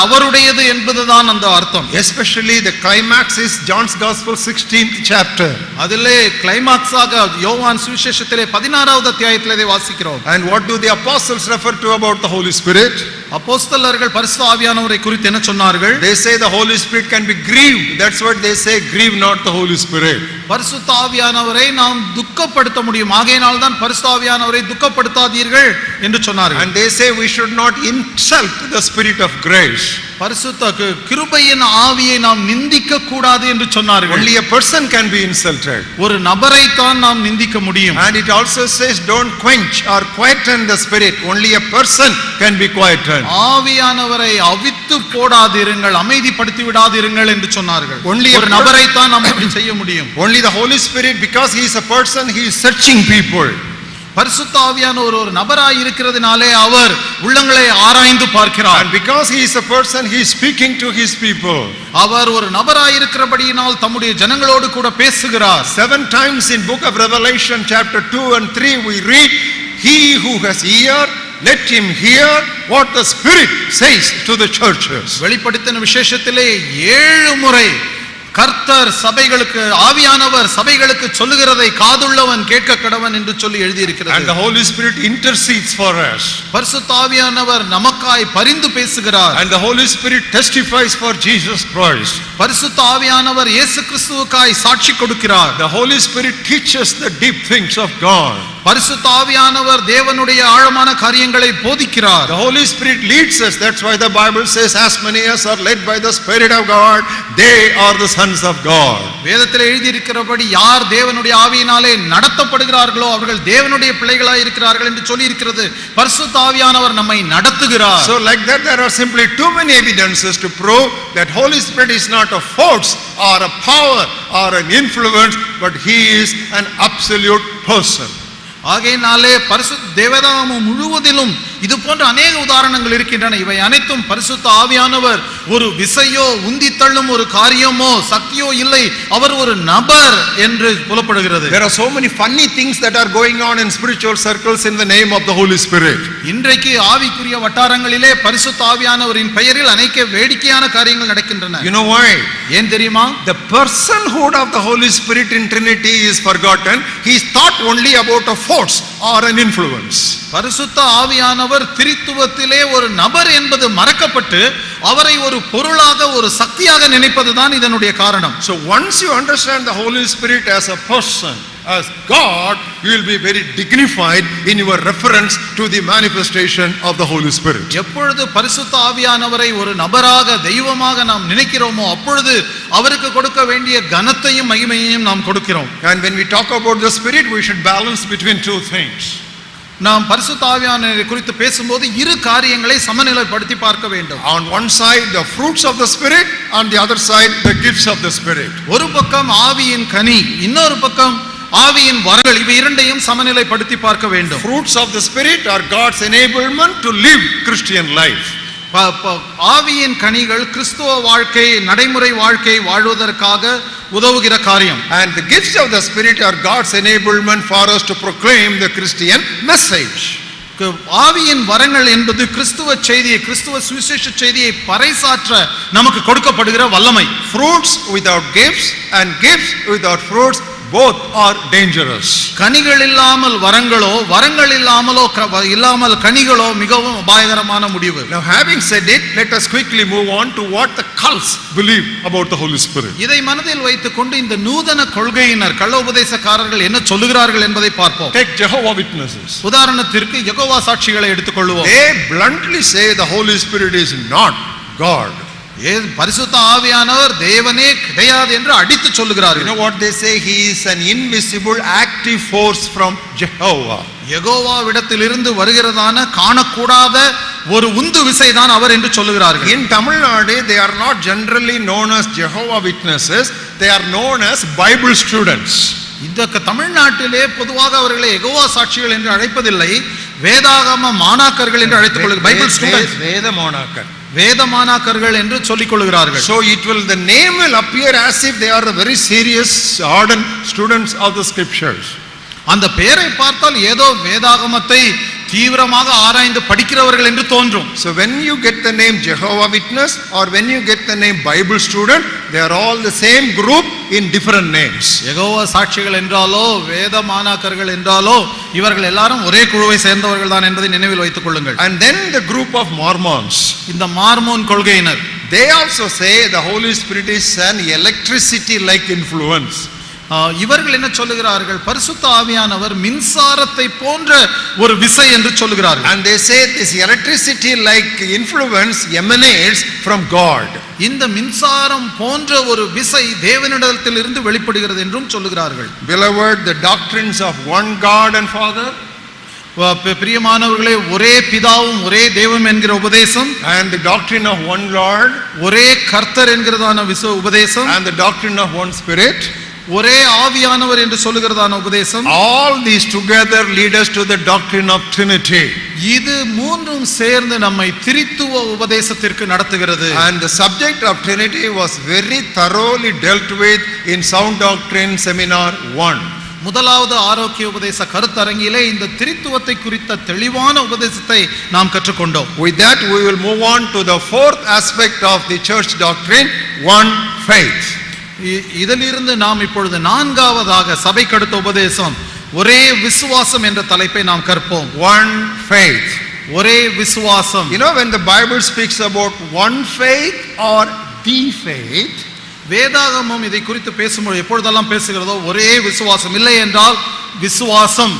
அவருடையது என்பதுதான் அந்த அர்த்தம். Especially the climax is John's Gospel 16th chapter. அதிலே கிளைமாக்ஸாக யோவான் சுவிசேஷத்திலே 16வது அத்தியாயத்திலே இதை வாசிக்கிறோம். And what do the apostles refer to about the Holy Spirit? அப்போஸ்தலர்கள் பரிசுத்த ஆவியானவரை குறித்து என்ன சொன்னார்கள்? They say the Holy Spirit can be grieved. That's what they say, grieve not the Holy Spirit. பரிசுத்த ஆவியானவரை நாம் துக்கப்படுத்த முடியும், ஆகையினால் தான் பரிசுத்த ஆவியானவரை துக்கப்படுத்தாதீர்கள் என்று சொன்னார்கள். And they say we should not insult the spirit of grace. பரிசுத்த கிருபையின் ஆவியை நாம் நிந்திக்க கூடாது என்று சொன்னார்கள். Only a person can be insulted. ஒரு நபரை தான் நாம் நிந்திக்க முடியும். And it also says don't quench or quieten the spirit. Only a person can be quietened. ஆவியானவரை அவித்து போடாதீர்கள், அமைதிப்படுத்தி விடாதீர்கள் என்று சொன்னார்கள். Only ஒரு நபரை தான் நாம் அப்படி செய்ய முடியும். Only the Holy Spirit, because he is a person, he is searching people. பரிசுத்த ஆவியானவர் ஒரு நபராய் இருக்கிறதுனாலே அவர் உள்ளங்களை ஆராய்ந்து பார்க்கிறார். And because he is a person, he is speaking to his people. அவர் ஒரு நபராய் இருக்கிறபடியினால் தம்முடைய ஜனங்களோடு கூட பேசுகிறார். 7 times in book of Revelation chapter 2 and 3 we read, he who has ear, let him hear what the Spirit says to the churches. வெளிப்படுத்தின விசேஷத்திலே 7 முறை கர்த்தர் சபைகளுக்கு, ஆவியானவர் சபைகளுக்கு சொல்லுகிறதை காதுள்ளவன் கேட்க கடவன் என்று சொல்லி எழுதி இருக்கிறது. And the Holy Spirit intercedes for us. பரிசுத்த ஆவியானவர் நமக்காய் பரிந்து பேசுகிறார். And the Holy Spirit testifies for Jesus Christ. பரிசுத்த ஆவியானவர் இயேசு கிறிஸ்துவுக்காய் சாட்சி கொடுக்கிறார். The Holy Spirit teaches the deep things of God. பரிசுத்த ஆவியானவர் தேவனுடைய ஆழமான காரியங்களை போதிக்கிறார். The Holy Spirit leads us. That's why the Bible says, as many as are led by the Spirit of God, they are the sons of God. வேதத்தில் எழுதி இருக்கிறபடி யார் தேவனுடைய ஆவியினாலே நடத்தப்படுகிறார்களோ அவர்கள் தேவனுடைய பிள்ளைகளாய் இருக்கிறார்கள் என்று சொல்லி இருக்கிறது. பரிசுத்த ஆவியானவர் நம்மை நடத்துகிறார். So like that, there are simply too many evidences to prove that Holy Spirit is not a force or a power or an influence, but he is an absolute person. ஆகையினாலே பரிசுத்த தேவதாமம் முழுவதிலும் இது போன்ற அநேக உதாரணங்கள் இருக்கின்றன. இவை அனைத்தும் பரிசுத்த ஆவியானவர் ஒரு விசையோ உந்தி தள்ளும் ஒரு காரியமோ சக்தியோ இல்லை, அவர் ஒரு நபர் என்று புலப்படுகிறது. There are so many funny things that are going on in spiritual circles in the name of the Holy Spirit. இன்றைக்கு ஆவிக்குரிய வட்டாரங்களிலே பரிசுத்த ஆவியானவரின் பெயரில் அநேக வேடிக்கையான காரியங்கள் நடக்கின்றன. You know why? ஏன் தெரியுமா? The personhood of the Holy Spirit in Trinity is forgotten. He is thought only about a force or an influence. பரிசுத்த ஆவியானவர் திரித்துவத்திலே ஒரு நபர் என்பது மறக்கப்பட்டு அவரை ஒரு பொருளாக, ஒரு சக்தியாக நினைப்பதுதான் இதனுடைய காரணம். So once you understand the Holy Spirit as a person, as God, you will be very dignified in your reference to the manifestation of the Holy Spirit. எப்பொழுது பரிசுத்த ஆவியானவரை ஒரு நபராக, தெய்வமாக நாம் நினைக்கிறோமோ அப்பொழுது அவருக்கு கொடுக்க வேண்டிய கனத்தையும் மகிமையையும் நாம் கொடுக்கிறோம். And when we talk about the Spirit, we should balance between two things. நாம் பரிசுத்த ஆவியானவரை குறித்து பேசும்போது இரு காரியங்களை சமநிலைப்படுத்தி பார்க்க வேண்டும். On one side the fruits of the Spirit, on the other side the gifts of the Spirit. ஒரு பக்கம் ஆவியின் கனி, இன்னொரு பக்கம் ஆவியின் வரங்கள், இவை இரண்டையும் சமநிலைப்படுத்தி பார்க்க வேண்டும். Fruits of the Spirit are God's enablement to live Christian life. ஆவியின் கனிகள் கிறிஸ்துவ வாழ்க்கை, நடைமுறை வாழ்க்கை வாழ்வதற்காக உதவுகிற காரியம். And the gifts of the Spirit are God's enablement for us to proclaim the Christian message. ஆவியின் வரங்கள் என்பது கிறிஸ்துவ செய்தியை, கிறிஸ்துவ சுவிசேஷ செய்தியை பறைசாற்ற நமக்கு கொடுக்கப்படுகிற வல்லமை. Fruits without gifts and gifts without fruits, both are dangerous. கனிகள் இல்லாமல் வரங்களோ, வரங்கள் இல்லாமல் கனிகளோ மிகவும் அபாயகரமான முடிவு. Now, having said it, let us quickly move on to what the cults believe about the Holy Spirit. இதை மனதில் வைத்துக்கொண்டு இந்த நூதன கொள்கையினர், கள்ள உபதேசக்காரர்கள் என்ன சொல்லுகிறார்கள் என்பதை பார்ப்போம். Take Jehovah Witnesses. உதாரணத்திற்கு யெகோவா சாட்சிகளை எடுத்துக்கொள்வோம். They bluntly say the Holy Spirit is not God. பரிசுத்த ஆவியானவர் தேவனே கிடையாது என்று அடித்து சொல்லுகிறார்கள். You know what they say? He is an invisible active force from Jehovah. யெகோவாவிடத்திலிருந்து வருகிறதான காணக்கூடாத ஒரு உந்து விசைதான் அவர் என்று சொல்லுகிறார்கள். In Tamil Nadu, they are not generally known as Jehovah Witnesses. They are known as Bible students. இந்த தமிழ்நாட்டிலே பொதுவாக அவர்களை யெகோவா சாட்சிகள் என்று அழைப்பதில்லை, வேதாகம மாணாக்கர்கள் என்று அழைத்துக் கொள்கிறார்கள். பைபிள் ஸ்டூடெண்ட்ஸ், வேத மாணாக்கர்கள் என்று சொல்லிக் கொள்கிறார்கள். So the name will appear as if they are the very serious ardent students of the scriptures. அந்த பெயரை பார்த்தால் ஏதோ வேதாகமத்தை தீவிரமாக ஆராய்ந்து படிக்கிறவர்கள் என்று தோன்றும். So when you get the name Jehovah Witness or when you get the name Bible student, they are all the same group in different names. Jehovah சாட்சிகள் என்றாலோ வேத மாணாக்கர்கள் என்றாலோ இவர்கள் எல்லாரும் ஒரே குழுவை சேர்ந்தவர்கள் தான் என்பதை நினைவில் வைத்துக் கொள்ளுங்கள். And then the group of Mormons, இந்த Maramon கொள்கையினர், they also say the Holy Spirit is an electricity like influence. இவர்கள் என்ன சொல்லுகிறார்கள்? பரிசுத்த ஆவியானவர் மின்சாரத்தை போன்ற ஒரு விசை என்று சொல்லுகிறார்கள். And they say this electricity like influence emanates from God. இந்த மின்சாரம் போன்ற ஒரு விசை தேவனிடத்திலிருந்து வெளிப்படுகிறது என்றும் சொல்லுகிறார்கள். Beloved, the doctrines of one God and Father, பிரியமானவர்களே, ஒரே பிதாவும் ஒரே தெய்வம் என்கிற உபதேசம், and the doctrine of one Lord, ஒரே கர்த்தர் என்கிறதான உபதேசம், and the doctrine of one Spirit, ஒரே ஆவியானவர் என்று சொல்லுகிறதான உபதேசம், all these together lead us to the doctrine of Trinity. இது மூன்றும் சேர்ந்து நம்மை திரித்துவ உபதேசத்திற்கு நடத்துகிறது. And the subject of Trinity was very thoroughly dealt with in Sound Doctrine Seminar 1. முதலாவது ஆரோக்கிய உபதேச கருத்தரங்கிலே இந்த திரித்துவத்தை குறித்த தெளிவான உபதேசத்தை நாம் கற்றுக்கொண்டோம். With that we will move on to the fourth aspect of the church doctrine, one faith. இதிலிருந்து நாம் இப்பொழுது நான்காவதாக சபைக்கு அடுத்த உபதேசம் ஒரே விசுவாசம் என்ற தலைப்பை நாம் கற்போம். One faith. ஒரே விசுவாசம். You know, when the Bible speaks about one faith or the faith, வேதாகமம் இதை குறித்து பேசும்போது எப்பொழுதெல்லாம் பேசுகிறதோ ஒரே விசுவாசம், இல்லை என்றால் விசுவாசம்.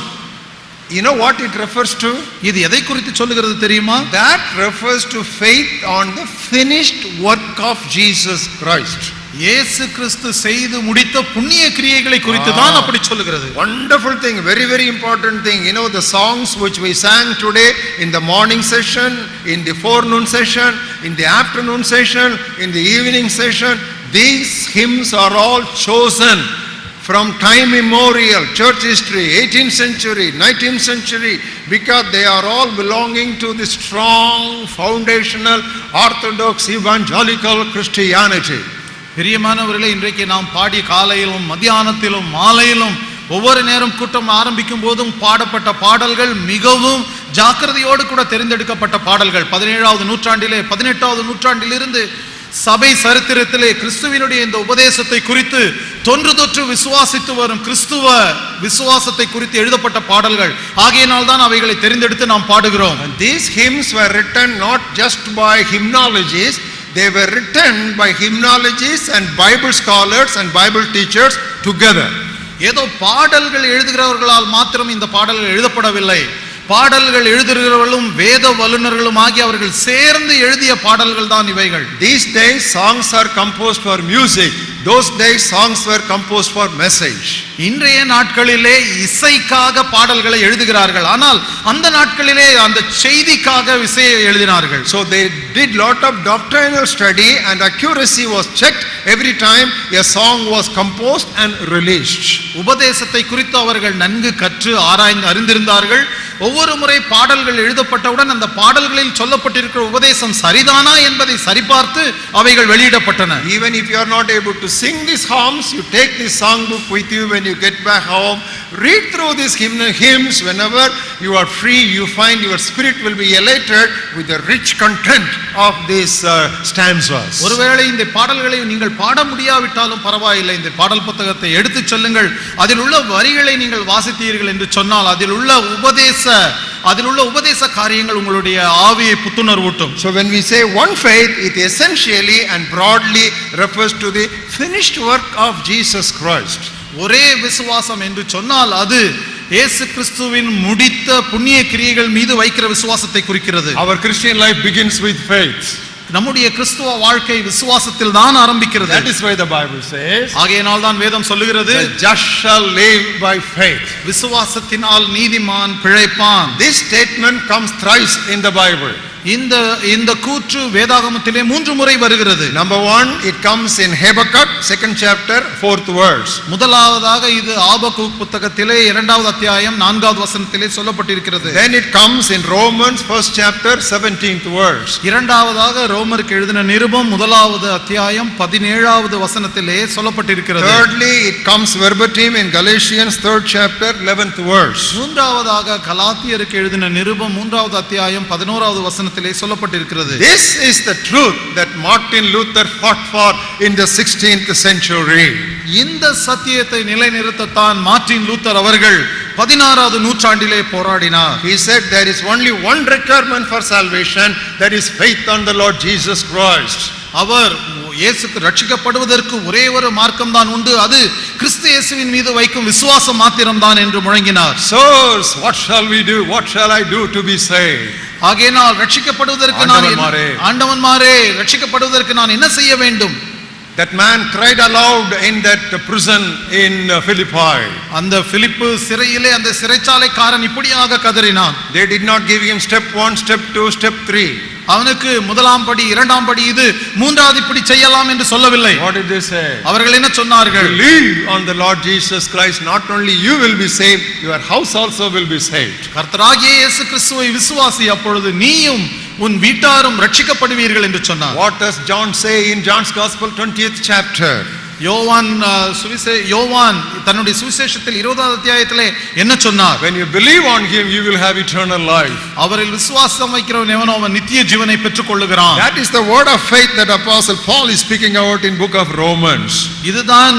you know what it refers to? இது எதை குறித்து சொல்லுகிறது தெரியுமா? That refers to faith on the finished work of Jesus Christ. இயேசு கிறிஸ்து செய்து முடித்த புண்ணிய கிரியைகளை குறித்து தான் அப்படி சொல்லுகிறது. Wonderful thing, very very important thing. You know, the songs which we sang today in the morning session, in the forenoon session, in the afternoon session, in the evening session, these hymns are all chosen from time immemorial, church history, 18th century, 19th century, because they are all belonging to the strong foundational orthodox evangelical Christianity. பிரியமானவர்களே, இன்றைக்கு நாம் பாடி காலையிலும் மத்தியானத்திலும் மாலையிலும் ஒவ்வொரு நேரம் கூட்டம் ஆரம்பிக்கும் போதும் பாடப்பட்ட பாடல்கள் மிகவும் ஜாக்கிரதையோடு கூட தெரிந்தெடுக்கப்பட்ட பாடல்கள். 17வது நூற்றாண்டிலே 18வது நூற்றாண்டிலிருந்து சபை சரித்திரத்திலே கிறிஸ்துவினுடைய இந்த உபதேசத்தை குறித்து தொன்று தொற்று விசுவாசித்து வரும் கிறிஸ்துவ விசுவாசத்தை குறித்து எழுதப்பட்ட பாடல்கள். ஆகையினால் தான் அவைகளை தெரிந்தெடுத்து நாம் பாடுகிறோம். And these hymns were written not just by hymnologists, they were written by hymnologists and Bible scholars and Bible teachers together. ஏதோ பாடல்கள் எழுதுகிறவர்களால் மாத்திரம் இந்த பாடல்கள் எழுதப்படவில்லை. பாடல்கள் எழுதுகிறவர்களும் வேத வல்லுநர்களும் ஆகிய அவர்கள் சேர்ந்து எழுதிய பாடல்கள் தான் இவைகள். These days songs are composed for music, those days songs were composed for message. இன்றைய நாட்களிலே இசைக்காக பாடல்களை எழுதுகிறார்கள், ஆனால் அந்த நாட்களிலே அந்த செய்திக்காக இசையை எழுதினார்கள். So they did lot of doctrinal study and accuracy was checked every time a song was composed and released. உபதேசத்தை குறித்து அவர்கள் நன்கு கற்று ஆராய்ந்து அறிந்திருந்தார்கள். ஒவ்வொரு முறை பாடல்கள் எழுதப்பட்டவுடன் அந்த பாடல்களில் சொல்லப்பட்டிருக்கிற உபதேசம் சரிதானா என்பதை சரிபார்த்து அவைகள் வெளியிடப்பட்டன. Even if you are not able to sing these hymns, you take this songbook with you when you get back home, read through these hymns whenever you are free, you find your spirit will be elated with the rich content of these stanzas. ஒருவேளை இந்த பாடல்களை நீங்கள் பாட முடியாவிட்டாலும் பரவாயில்லை, இந்த பாடல் புத்தகத்தை எடுத்துச் செல்லுங்கள். அதில் உள்ள வரிகளை நீங்கள் வாசித்தீர்கள் என்று சொன்னால் அதில் உள்ள உபதேச காரியங்கள் உங்களுடைய ஆவியை புத்துணர்வூட்டும். So when we say one faith, it essentially and broadly refers to the finished work of Jesus Christ. ஒரே விசுவாசம் என்று சொன்னால் அது இயேசு கிறிஸ்துவின் முடித்த புண்ணிய கிரியைகள் மீது வைக்கிற விசுவாசத்தை குறிக்கிறது. Our Christian life begins with faith. நம்முடைய கிறிஸ்துவ வாழ்க்கை விசுவாசத்தில் தான் ஆரம்பிக்கிறது. That is why the Bible says, ஆகையினால் தான் வேதம் சொல்லுகிறது, the just shall live by faith. விசுவாசத்தினால் நீதிமான் பிழைப்பான். This statement comes thrice in the Bible. இந்த கூற்று வேதாகமத்திலே 3 முறை வருகிறது. Number 1, it comes in Habakkuk 2nd chapter 4th verse. முதலாவதாக இது ஆபக்கூக் புத்தகத்திலே 2வது அத்தியாயம் 4வது வசனத்திலே சொல்லப்பட்டிருக்கிறது. Then it comes in Romans 1st chapter 17th verse. இரண்டாவதாக ரோமருக்கு எழுதின நிருபம் 1வது அத்தியாயம் 17வது வசனத்திலே சொல்லப்பட்டிருக்கிறது. Thirdly, it comes verbatim in Galatians 3rd chapter 11th verse. மூன்றாவதாக கலாத்தியருக்கு எழுதின நிருபம் 3வது அத்தியாயம் 11வது வசனத்திலே சொல்லப்பட்டிருக்கிறது. This is the truth that Martin Luther fought for in the 16th century. இந்த சத்தியத்தை நிலைநிறுத்தத்தான் மார்ட்டின் லூத்தர் அவர்கள் 16வது நூற்றாண்டிலே போராடினார். He said there is only one requirement for salvation, that is faith on the Lord Jesus Christ. அவர் இயேசுக்கு ரட்சிக்கப்படுவதற்கு ஒரே ஒரு மார்க்கம் தான் உண்டு, அது கிறிஸ்து இயேசுவின் மீது வைக்கும் விசுவாசம் மாத்திரம்தான் என்று முழங்கினார். Sirs, what shall we do? What shall I do to be saved? ஆகையினால் ரட்சிக்கப்படுவதற்கு ஆண்டவன்மாரே ரட்சிக்கப்படுவதற்கு நான் என்ன செய்ய வேண்டும்? That man cried aloud in that prison in Philippi. அந்த பிலிப்பு சிறையிலே அந்த சிறைச்சாலைக்காரன் இப்படியாக கதறினான். They did not give him step 1, step 2, step 3. அவனுக்கு முதலாம் படி, இரண்டாம் படி, இது மூன்றாவது இப்படி செய்யலாம் என்று சொல்லவில்லை. What did they say? அவர்கள் என்ன சொன்னார்கள்? Believe on the Lord Jesus Christ, not only you will be saved, your house also will be saved. கர்த்தராகிய இயேசு கிறிஸ்துவை விசுவாசி, அப்பொழுது நீயும் உன் வீட்டாரும் ரட்சிக்கப்படுவீர்கள் என்று சொன்னார். What does John say in John's Gospel 20th chapter? யோவான் தன்னுடைய சுவிசேஷத்தில் 20வது அத்தியாயத்திலே என்ன சொன்னார்? When you believe on him, you will have eternal life. அவரில் விசுவாசம் வைக்கிறவன் எவனோ அவன் நித்திய ஜீவனை பெற்றுக் கொள்ளுகிறான். That is the word of faith that Apostle Paul is speaking about in book of Romans. இதுதான்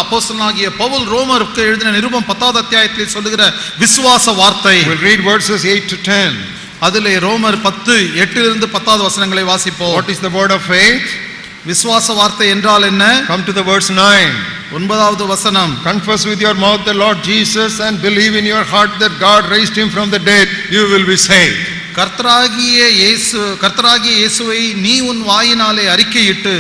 அப்போஸ்தலனாகிய பவுல் ரோமருக்கு எழுதின நிருபம் 10வது அத்தியாயத்திலே சொல்லுகிற விசுவாச வார்த்தை. We'll read verses 8 to 10. அதிலே ரோமர் 10 8லிருந்து 10வது வசனங்களை வாசிப்போம். What is the word of faith? விசுவாச வார்த்தை என்றால் என்ன? Come to the verse 9. 9வது வசனம். Confess with your mouth the Lord Jesus and believe in your heart that God raised him from the dead, you will be saved. கர்த்தராகிய இயேசுவை நீ உன் வாயினாலே அறிக்கையிட்டு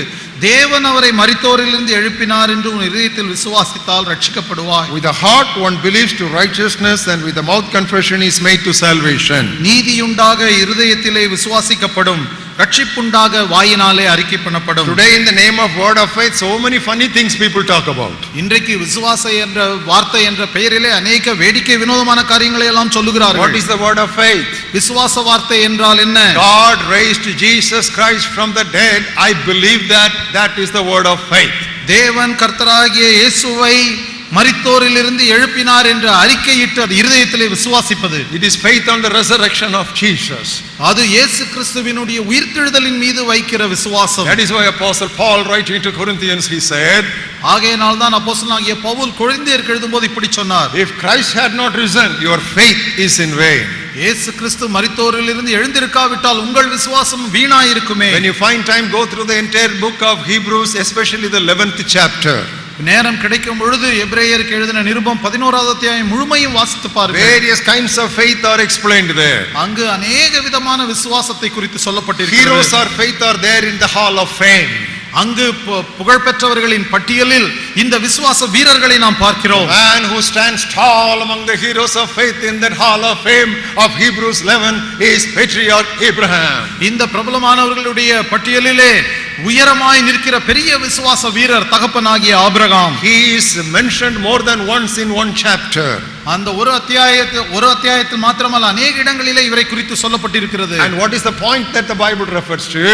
தேவன் அவரை மரித்தோரிலிருந்து எழுப்பினார் என்று உன் இதயத்தில் விசுவாசித்தால் ரட்சிக்கப்படுவாய். With the heart one believes to righteousness and with the mouth confession is made to salvation. நீதியுண்டாக இருதயத்திலே விசுவாசிக்கப்படும், ரட்சிப்புண்டாக வாயினாலே அறிக்கை பண்ணப்படும். Today in the name of word of faith, so many funny things people talk about. இன்றைக்கு விசுவாச என்ற வார்த்தை என்ற பெயரிலே அநேக வேடிக்கை வினோதமான காரியங்களை எல்லாம் சொல்லுகிறார்கள். What is the word of faith? விசுவாச வார்த்தை என்றால் என்ன? God raised Jesus Christ from the dead. I believe that is the word of faith. தேவன் கர்த்தராகிய இயேசுவை மரித்தோரிலிருந்து எழுப்பினார் என்ற அறிக்கையிட்டு அது இருதயத்திலே விசுவாசிப்பது. It is faith on the resurrection of Jesus. அது இயேசு கிறிஸ்துவினுடைய உயிர்த்தெழுதலின் மீது வைக்கிற விசுவாசம். That is why Apostle Paul writing to Corinthians he said, ஆகையினால் தான் அப்போஸ்தலனாகிய பவுல் கொரிந்தியருக்கு எழுதும்போது இப்படி சொன்னார், if Christ had not risen, your faith is in vain. இயேசு கிறிஸ்து மரித்தோரிலிருந்து எழுந்திருக்காவிட்டால் உங்கள் விசுவாசம் வீணாயிருக்குமே. When you find time, go through the entire book of Hebrews, especially the 11th chapter. நேரம் கிடைக்கும் பொழுது எபிரேயருக்கு எழுதின நிருபம் 11வது அத்தியாயம் முழுமையும் வாசித்து பாருங்கள். Various kinds of faith are explained there. அங்கு அநேக விதமான விசுவாசத்தை குறித்து சொல்லப்பட்டிருக்கிறது. Heroes of faith are there in the hall of fame. அங்கு புகழ்பெற்றவர்களின் பட்டியலில் இந்த விசுவாச வீரர்களை நாம் பார்க்கிறோம். Man who stands tall among the heroes of faith in that hall of fame of Hebrews 11 is patriarch Abraham. இந்த பிரபலமானவர்களுடைய பட்டியலிலே உயரமாய் நிற்கிற பெரிய விசுவாச வீரர் தகப்பனாகிய Abraham. He is mentioned more than once in one chapter. அந்த ஒரு அத்தியாயத்தில் மாத்திரமல்ல அநேக இடங்களிலே இவரை குறித்து சொல்லப்பட்டிருக்கிறது. And what is the point that the Bible refers to?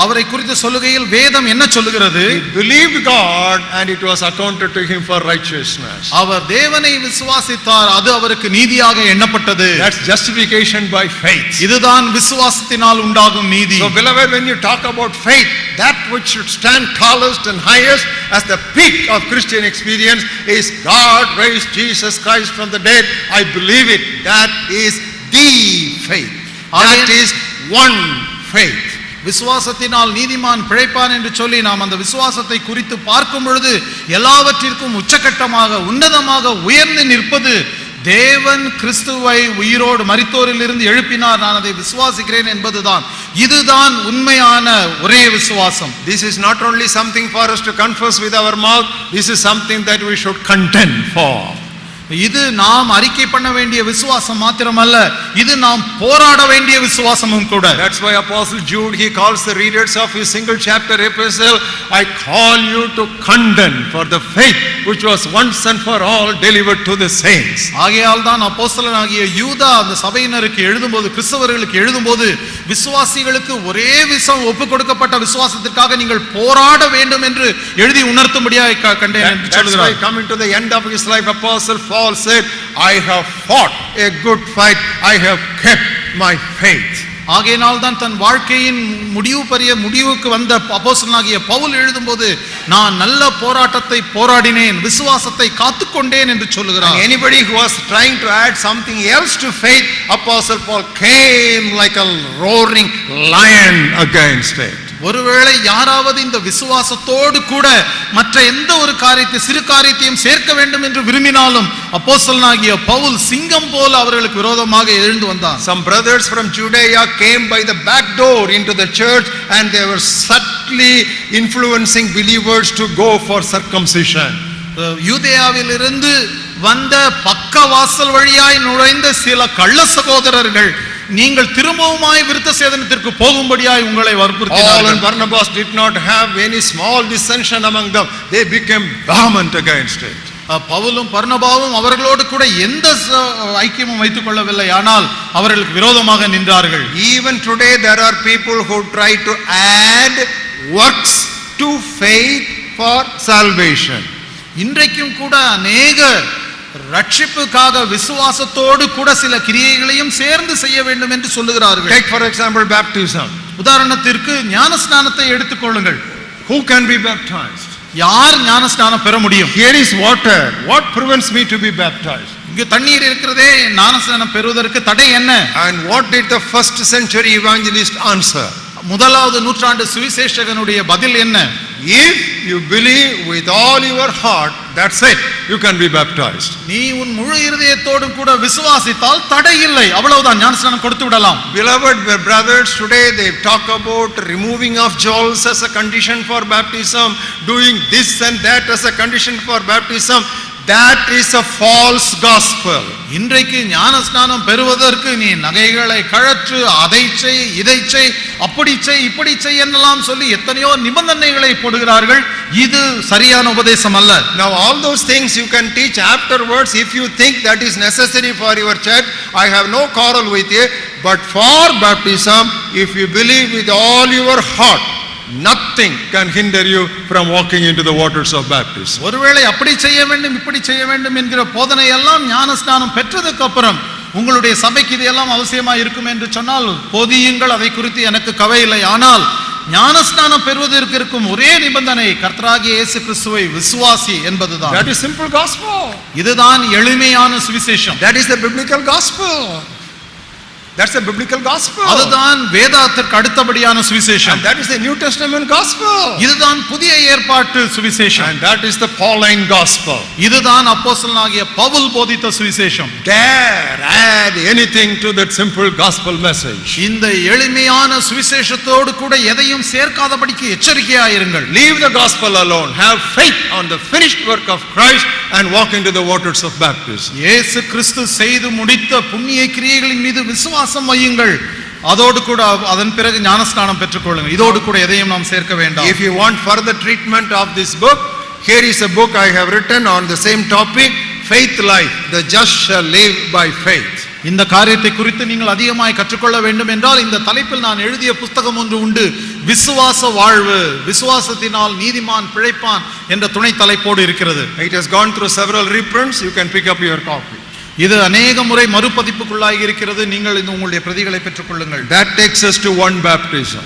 அவரை குறித்து சொல்லுகையில் வேதம் என்ன சொல்லுகிறது? He believed God and it was accounted to him for righteousness. அவர் தேவனை விசுவாசித்தார், அது அவருக்கு நீதியாக எண்ணப்பட்டது. That's justification by faith. இதுதான் விசுவாசத்தினால் உண்டாகும் நீதி. So beloved, when you talk about faith, that which should stand tallest and highest as the peak of Christian experience is God raised Jesus Christ from the dead. I believe it. That is the faith. That is one faith. விசுவாசத்தினால் நீதிமான் பிழைப்பான் என்று சொல்லி நாம் அந்த விசுவாசத்தை குறித்து பார்க்கும் பொழுது எல்லாவற்றிற்கும் உச்சகட்டமாக உன்னதமாக உயர்ந்து நிற்பது தேவன் கிறிஸ்துவை உயிரோடு மரித்தோரிலிருந்து எழுப்பினார், நான் அதை விசுவாசிக்கிறேன் என்பதுதான். இதுதான் உண்மையான ஒரே விசுவாசம். This is not only something for us to confess with our mouth, this is something that we should contend for. இது நாம் அறிக்கை பண்ண வேண்டிய விசுவாசம் மாத்திரமல்ல, இது நாம் போராட வேண்டிய விசுவாசமும் கூட. That's why Apostle Jude, he calls the readers of his single chapter epistle, I call you to contend for the faith which was once and for all delivered to the saints. ஆகையால் தான் அப்போஸ்தலனாகிய யூதா அந்த சபையினருக்கு எழுதும்போது, கிறிஸ்தவர்களுக்கு எழுதும்போது, விசுவாசிகளுக்கு ஒரே விசம் ஒப்பு கொடுக்கப்பட்ட விசுவாசத்திற்காக நீங்கள் போராட வேண்டும் என்று எழுதி உணர்த்தும்படியாக கண்டேன் என்று சொல்கிறார். That's why coming to the end of his life, Apostle Paul said, I have fought a good fight, I have kept my faith. ஆகையினால் தான் தன் வாழ்க்கையின் முடிவுக்கு வந்த அப்போஸ்தலனாகிய பவுல் எழுதும்போது, நான் நல்ல போராட்டத்தை போராடினேன், விசுவாசத்தை காத்துக்கொண்டேன் என்று சொல்லுகிறார். Anybody who was trying to add something else to faith, Apostle Paul came like a roaring lion against it. ஒருவேளை யாராவது இந்த விசுவாசத்தோடு கூட மற்ற எந்த ஒரு காரியத்தை சிறு காரியத்தையும் சேர்க்க வேண்டும் என்று விரும்பினாலும் அப்போஸ்தலனாகிய பவுல் சிங்கம் போல அவர்களுக்கு விரோதமாக எழுந்து வந்தான். Some brothers from Judea came by the back door into the church and they were subtly influencing believers to go for circumcision. யூதேயாவிலிருந்து வந்த பக்க வாசல் வழியாய் நுழைந்த சில கள்ள சகோதரர்கள் நீங்கள் திரும்பவுமாய் விருத்த சேதனத்திற்கு போகும்படியாய் உங்களை வற்புறுத்தினார்கள். Paul and Barnabas did not have any small dissension among them. They became vehement against it. பவுலும் பர்னபாவும் அவர்களோடு கூட எந்த ஐக்கியமும் வைத்துக் கொள்ளவில்லை, ஆனால் அவர்களுக்கு விரோதமாக நின்றார்கள். Even today there are people who try to add works to faith for salvation. இன்றைக்கும் கூட அநேக ரட்சிப்புக்காக விசுவாசத்தோடு கூட சில கிரியைகளையும் சேர்ந்து செய்ய வேண்டும் என்று சொல்லுகிறார்கள். Take for example baptism. உதாரணத்திற்கு ஞானஸ்நானத்தை எடுத்துக்கொள்ளுங்கள். Who can be baptized? யார் ஞானஸ்நானம் பெற முடியும்? Here is water. What prevents me to be baptized? இங்கு தண்ணீர் இருக்கிறதே, ஞானஸ்நானம் பெறுவதற்கு தடை என்ன? And what did the first century evangelist answer? முதலாவது நூற்றாண்டு சுவிசேஷகனுடைய பதில் என்ன? If you believe with all your heart, that's it, you can be baptized. நீ உன் முழு இதயத்தோடு கூட விசுவாசித்தால் தடை இல்லை, அவ்வளவுதான், ஞானஸ்நானம் கொடுத்து விடலாம். Beloved brothers, today they talk about removing of jewels as a condition for baptism, doing this and that as a condition for baptism. That is a false gospel. இன்றைக்கு ஞானஸ்நானம் பெறுவதற்கு நீ நகைகளை கழற்று, அதை செய், இதை செய், அப்படி செய், இப்படி செய் என்னெல்லாம் சொல்லி எத்தனையோ நிபந்தனைகளை போடுகிறார்கள். இது சரியான உபதேசம் அல்ல. Now all those things you can teach afterwards if you think that is necessary for your church. I have no quarrel with you, but for baptism, if you believe with all your heart, nothing can hinder you from walking into the waters of baptism. ஒருவேளை அப்படி செய்ய வேண்டும் இப்படி செய்ய வேண்டும் என்கிற போதனை எல்லாம் ஞானஸ்நானம் பெற்றதுக்கு அப்புறம் உங்களுடைய சபைக்கு இதெல்லாம் அவசியமா இருக்கும் என்று சொன்னால் போதியுங்கள், அதை குறித்து எனக்கு கவலை இல்லை. ஆனால் ஞானஸ்நானம் பெறுவதற்கு இருக்கும் ஒரே நிபந்தனை கர்த்தராகிய இயேசு கிறிஸ்துவை விசுவாசி என்பதுதான். That is simple gospel. இதுதான் எளிமையான சுவிசேஷம். That is the biblical gospel. That's the biblical gospel. அதுதான் வேதத்திற்கு அடுத்தபடியான சுவிசேஷம். And that is the New Testament gospel. இதுதான் புதிய ஏற்பாட்டு சுவிசேஷம். And that is the Pauline gospel. இதுதான் அப்போஸ்தலனாகிய பவுல் போதித்த சுவிசேஷம். Dare add anything to that simple gospel message. இந்த எளிமையான சுவிசேஷத்தோடு கூட எதையும் சேர்க்காதபடிக்கு எச்சரிக்கையாயிருங்கள். Leave the gospel alone. Have faith on the finished work of Christ and walk into the waters of baptism. இயேசு கிறிஸ்து செய்து முடித்த புண்ணிய கிரியைகளின் மீது விசுவாசம் வையுங்கள். அதோடு கூட அதன் பிறகு ஞானஸ்நானம் பெற்றுக்கொள்ளுங்கள். இதோடு கூட எதையும் நாம் சேர்க்க வேண்டாம். If you want further treatment of this book, here is a book I have written on the same topic, faith life. The just shall live by faith. இந்த காரியத்தை குறித்து நீங்கள் அதிகமாய் கற்றுக்கொள்ள வேண்டும் என்றால் இந்த தலைப்பில் நான் எழுதிய புத்தகம் ஒன்று உண்டு, விசுவாச வாழ்வு, விசுவாசத்தினால் நீதிமான் பிழைப்பான் என்ற துணை தலைப்போடு இருக்கிறது. It has gone through several reprints. You can pick up your copy. இது அநேக முறை மறுபதிப்புக்குள்ளாகி இருக்கிறது. நீங்கள் இந்த உங்களுடைய பிரதிகளை பெற்றுக் கொள்ளுங்கள். That takes us to one baptism.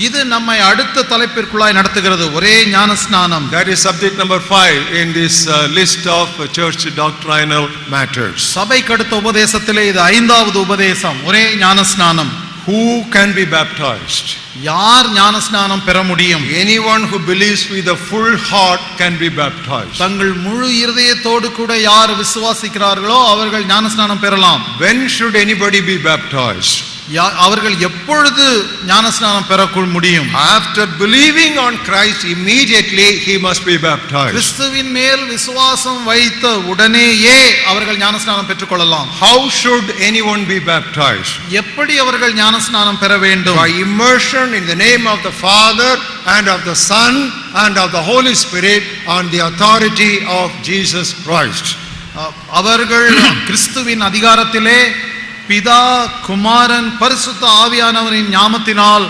இது நம்மை அடுத்த தலைப்பிற்குள்ளாய் நடத்துகிறது, ஒரே ஞான ஸ்நானம். That is subject number 5 in this list of church doctrinal matters. சபைக்கு அடுத்த உபதேசத்திலே இது 5வது உபதேசம், ஒரே ஞான ஸ்நானம். Who can be baptized? யார் ஞான ஸ்நானம் பெற முடியும்? Anyone who believes with a full heart can be baptized. தங்கள் முழு இருதயத்தோடு கூட யார் விசுவாசிக்கிறார்களோ அவர்கள் ஞான ஸ்நானம் பெறலாம். When should anybody be baptized? அவர்கள் எப்பொழுது ஞான ஸ்நானம் பெற முடியும்? After believing on Christ, immediately he must be baptized. கிறிஸ்துவின் மேல் விசுவாசம் வைத்த உடனேயே அவர்கள் ஞான ஸ்நானம் பெற்றுக் கொள்ளலாம். How should anyone be baptized? எப்படி அவர்கள் ஞான ஸ்நானம் பெற வேண்டும்? By immersion in the name of the Father and of the Son and of the Holy Spirit on the authority of Jesus Christ. அவர்கள் கிறிஸ்துவின் அதிகாரத்திலே பிதா, குமாரன், பரிசுத்த ஆவியானவரின் நாமத்தினால்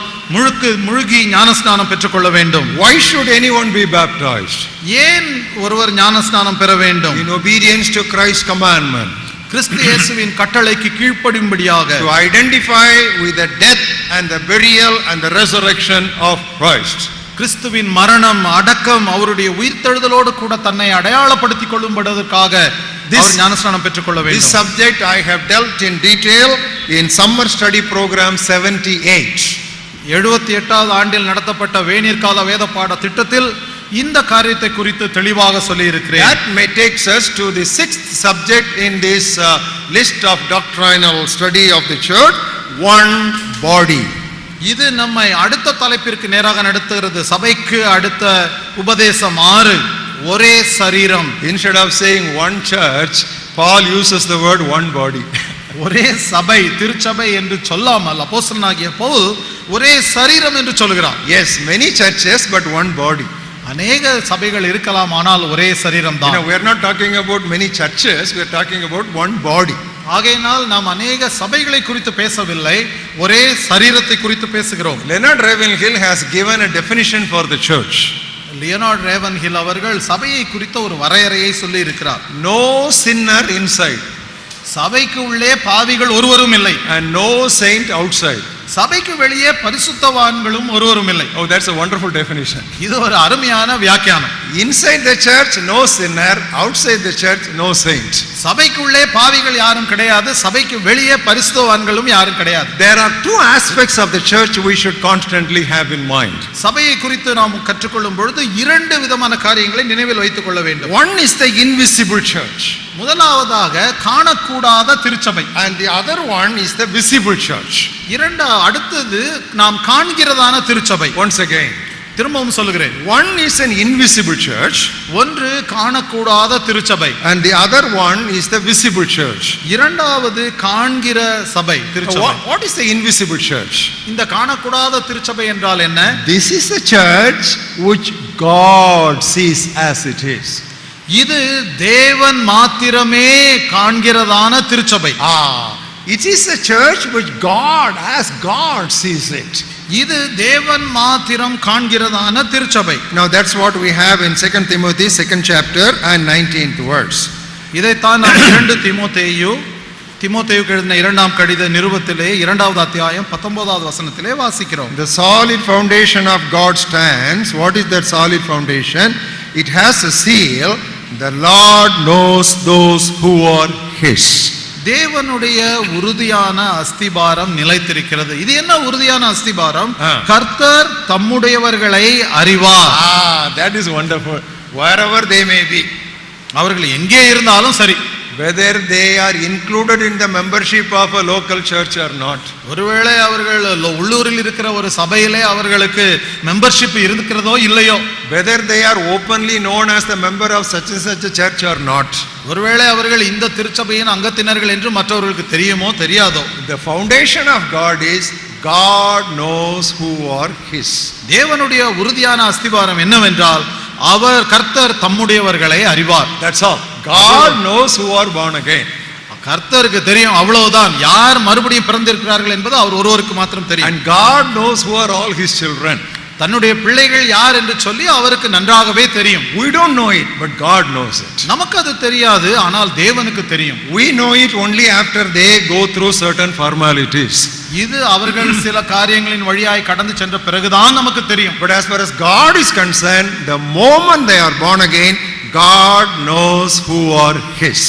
முழுகி ஞானஸ்நானம் பெற்றுக்கொள்ள வேண்டும். Why should anyone be baptized? ஏன் ஒருவர் ஞானஸ்நானம் பெற வேண்டும்? In obedience to Christ's commandment. கிறிஸ்து இயேசுவின் கட்டளைக்கு கீழ்ப்படியும்படியாக. To identify with the death and the burial and the resurrection of Christ. கிறிஸ்துவின் மரணம், அடக்கம், அவருடைய உயிர்த்தெழுதலோடு கூட தன்னை அடையாளப்படுத்திக் கொள்ளும்பதற்காக ஞானஸ்நானம் பெற்றுக்கொள்ள வேண்டும். This subject I have dealt in detail in summer study program 78. 78வது ஆண்டில் நடத்தப்பட்ட வேநீர்கால வேத பாட திட்டத்தில் இந்த காரியத்தை குறித்து தெளிவாக சொல்லி இருக்கிறேன். That may takes us to the 6th subject in this list of doctrinal study of the church, one body. இது நம்மை அடுத்த தலைப்பிற்கு நேராக நடத்துகிறது. சபைக்கு அடுத்த உபதேசம் 6, ஒரே சரீரம். Instead of saying one church, Paul uses the word one body. ஒரே சபை, திருச்சபை என்று சொல்லாமல் அப்போஸ்தலனாகிய பவுல் ஒரே சரீரம் என்று சொல்கிறார். Yes, many churches but one body. அநேக சபைகள் இருக்கலாம், ஆனால் ஒரே சரீரம் தான். We are not talking about many churches, we are talking about one body. ஆகையினால் நாம் அநேக சபைகளை குறித்து பேசவில்லை, ஒரே சரீரத்தை குறித்து பேசுகிறோம். Leonard Ravenhill has given a definition for the church. Leonard Ravenhill அவர்கள் சபையை குறித்த ஒரு வரையறையை சொல்லி இருக்கிறார். No sinner inside. சபைக்கு உள்ளே பாவிகள் ஒருவரும் இல்லை. And no saint outside. சபைக்கு வெளியே பரிசுத்தவான்களும் ஒருவரும் இல்லை. Oh, that's a wonderful definition. இது ஒரு அருமையான வியாக்கியானம். Inside the church no sinner, outside the church no saint. சபைக்குள்ளே பாவிகள் யாரும் கிடையாது, சபைக்கு வெளியே பரிசுத்தவான்களும் யாரும் கிடையாது. There are two aspects of the church we should constantly have in mind. சபையை குறித்து நாம் கற்றுக்கொள்ளும் பொழுது 2 விதமான காரியங்களை நினைவில் வைத்துக் கொள்ள வேண்டும். One is the invisible church. முதலாவதாக காணக்கூடாத திருச்சபை. And the other one is the visible church. அடுத்தது நாம் காண்கிறதான திருச்சபை. Once again, திரும்பவும் சொல்லுகிறேன். one is an invisible church, ஒன்று காணக்கூடாத திருச்சபை, and the other one is the visible church. இரண்டாவது காண்கிற சபை திருச்சபை. What is the invisible church? இந்த காணக்கூடாத திருச்சபை என்றால் என்ன? This is the church which God sees as it is. இது தேவன் மாத்திரமே காண்கிறதான திருச்சபை. It is a church which God as God sees it. இது தேவன் மாத்திரம் காண்கிறதான திருச்சபை. Now that's what we have in 2 Timothy 2nd chapter and 19th verse. இதைத்தான் நாம் 2 தீமோத்தேயுக்கு எழுதின 2ஆம் கடித நிருபத்திலே 2வது அத்தியாயம் 19வது வசனத்திலே வாசிக்கிறோம். The solid foundation of God stands. What is that solid foundation? It has a seal. The Lord knows those who are his. தேவனுடைய உறுதியான அஸ்திபாரம் நிலைத்திருக்கிறது. இது என்ன உறுதியான அஸ்திபாரம்? கர்த்தர் தம்முடையவர்களை அறிவார். That is wonderful. Wherever they may be, அவர்கள் எங்கே இருந்தாலும் சரி, whether they are included in the membership of a local church or not. ஒருவேளை அவர்கள் உள்ளூரில் இருக்கிற ஒரு சபையிலே அவர்களுக்கு மெம்பர்ஷிப் இருக்கிறதோ இல்லையோ, whether they are openly known as the member of such and such a church or not. ஒருவேளை அவர்கள் இந்த திருச்சபையின் அங்கத்தினர்கள் என்று மற்றவர்களுக்கு தெரியுமோ தெரியாதோ, the foundation of God is God knows who are his. தேவனுடைய உறுதியான அஸ்திபாரம் என்னவென்றால் அவர் கர்த்தர் தம்முடையவர்களை அறிவார். That's all. God knows who are born again. கர்த்தருக்கு தெரியும், அவ்வளவுதான். யார் மறுபடியும் பிறந்திருக்கிறார்கள் என்பது அவர் ஒருவருக்கு மாத்திரம் தெரியும். And God knows who are all his children. தன்னுடைய பிள்ளைகள் யார் என்று சொல்லி அவருக்கு நன்றாகவே தெரியும். We don't know it, but God knows it. நமக்கு அது தெரியாது, ஆனால் தேவனுக்கு தெரியும். We know it only after they go through certain formalities. இது அவர்கள் சில காரியங்களின் வழியாய் கடந்து சென்ற பிறகுதான் நமக்கு தெரியும். But as far as God is concerned, the moment they are born again, God knows who are his.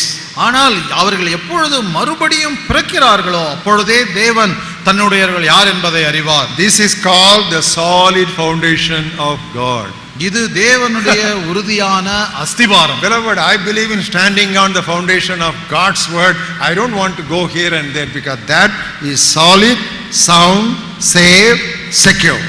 ஆனால் அவர்கள் எப்பொழுது மறுபடியும் பிறக்கிறார்களோ அப்பொழுதே தேவன் தன்னுடையவர்கள் யார் என்பதை அறிவார். This is called the solid foundation of God. இது தேவனுடைய உறுதியான அஸ்திவாரம். Beloved, I believe in standing on the foundation of God's word. I don't want to go here and there because that is solid, sound, safe, secure.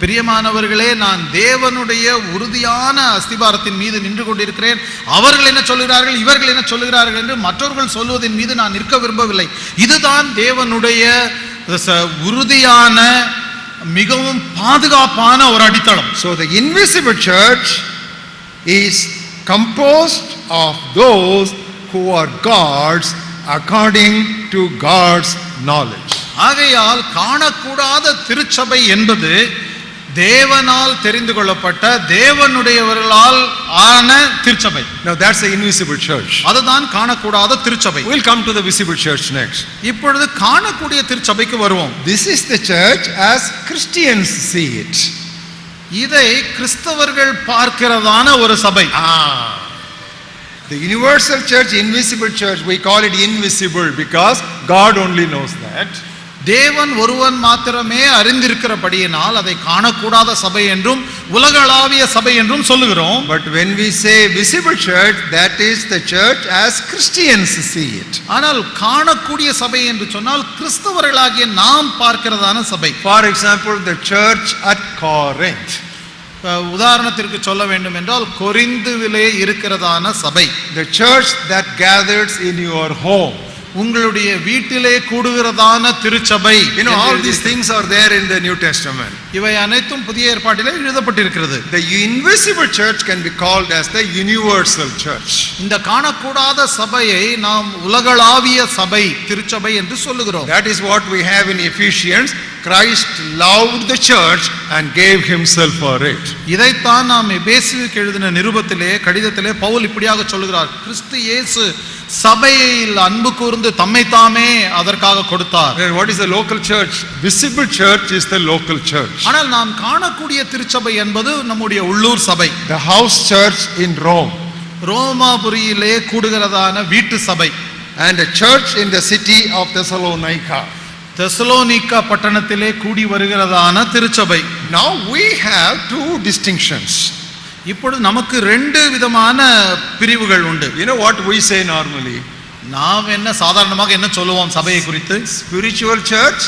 பிரியமானவர்களே, நான் தேவனுடைய உறுதியான அஸ்திபாரத்தின் மீது நின்று கொண்டிருக்கிறேன். அவர்கள் என்ன சொல்லுகிறார்கள், இவர்கள் என்ன சொல்லுகிறார்கள் என்று மற்றவர்கள் சொல்வதன் மீது நான் நிற்க விரும்பவில்லை. இதுதான் தேவனுடைய உறுதியான மிகவும் பாதுகாப்பான ஒரு அடித்தளம். So the invisible church is composed of those who are God's according to God's knowledge. ஆகையால் காணக்கூடாத திருச்சபை என்பது தேவனால் தெரிந்து கொள்ளப்பட்ட தேவனுடையவர்களால் ஆன திருச்சபை. Now that's the invisible church. அதுதான் காணக்கூடாத திருச்சபை. We'll come to the visible church next. இப்பொழுது காணக்கூடிய திருச்சபைக்கு வருவோம். This is the church as Christians see it. இதை கிறிஸ்தவர்கள் பார்க்கிறதான ஒரு சபை. The universal church, invisible church, we call it invisible because God only knows that. தேவன் ஒருவன் மாத்திரமே அறிந்திருக்கிறபடியினால் அதை காணக்கூடாத சபை என்றும் உலகளாவிய சபை என்றும் சொல்லுகிறோம். But when we say visible church, that is the church as Christians see it. ஆனால் காணக்கூடிய சபை என்று சொன்னால் கிறிஸ்தவர்களாகிய நாம் பார்க்கிறதான சபை. For example, the church at Corinth. உதாரணத்திற்கு சொல்ல வேண்டும் என்றால் கொரிந்துவிலே இருக்கிறதான சபை. The church that gathers in your home. உங்களுடைய வீட்டிலே கூடுகிறதான திருச்சபை. You know, all these things are there in the New Testament. இவை அனைத்தும் புதிய ஏற்பாட்டிலே எழுதப்பட்டிருக்கிறது. The invisible church can be called as the universal church. இந்த காணக்கூடாத சபையை நாம் உலகளாவிய சபை திருச்சபை என்று சொல்லுகிறோம். That is what we have in Ephesians. Christ loved the church and gave himself for it. இதைத்தான் நாம் எபேசியருக்கு எழுதின நிருபத்திலே கடிதத்திலே பவுல் இப்படியாக சொல்லுகிறார். கிறிஸ்து இயேசு சபையில் அன்பு கூர்ந்து தம்மை தாமே அதற்காக கொடுத்தார். What is the local church? Visible church is the local church. ஆனால் நாம் காணக்கூடிய திருச்சபை என்பது நம்முடைய உள்ளூர் சபை. The house church in Rome. ரோமாபுரியிலே கூடுகிறதான வீட்டு சபை. And a church in the city of Thessalonica. தெசலோனிக்கா பட்டணத்திலே கூடி வருகிறதான திருச்சபை. Now we have two distinctions. இப்பொழுது நமக்கு ரெண்டு விதமான பிரிவுகள் உண்டு. You know what we say normally? நாம் என்ன சாதாரணமாக என்ன சொல்லுவோம் சபையை குறித்து? Spiritual church,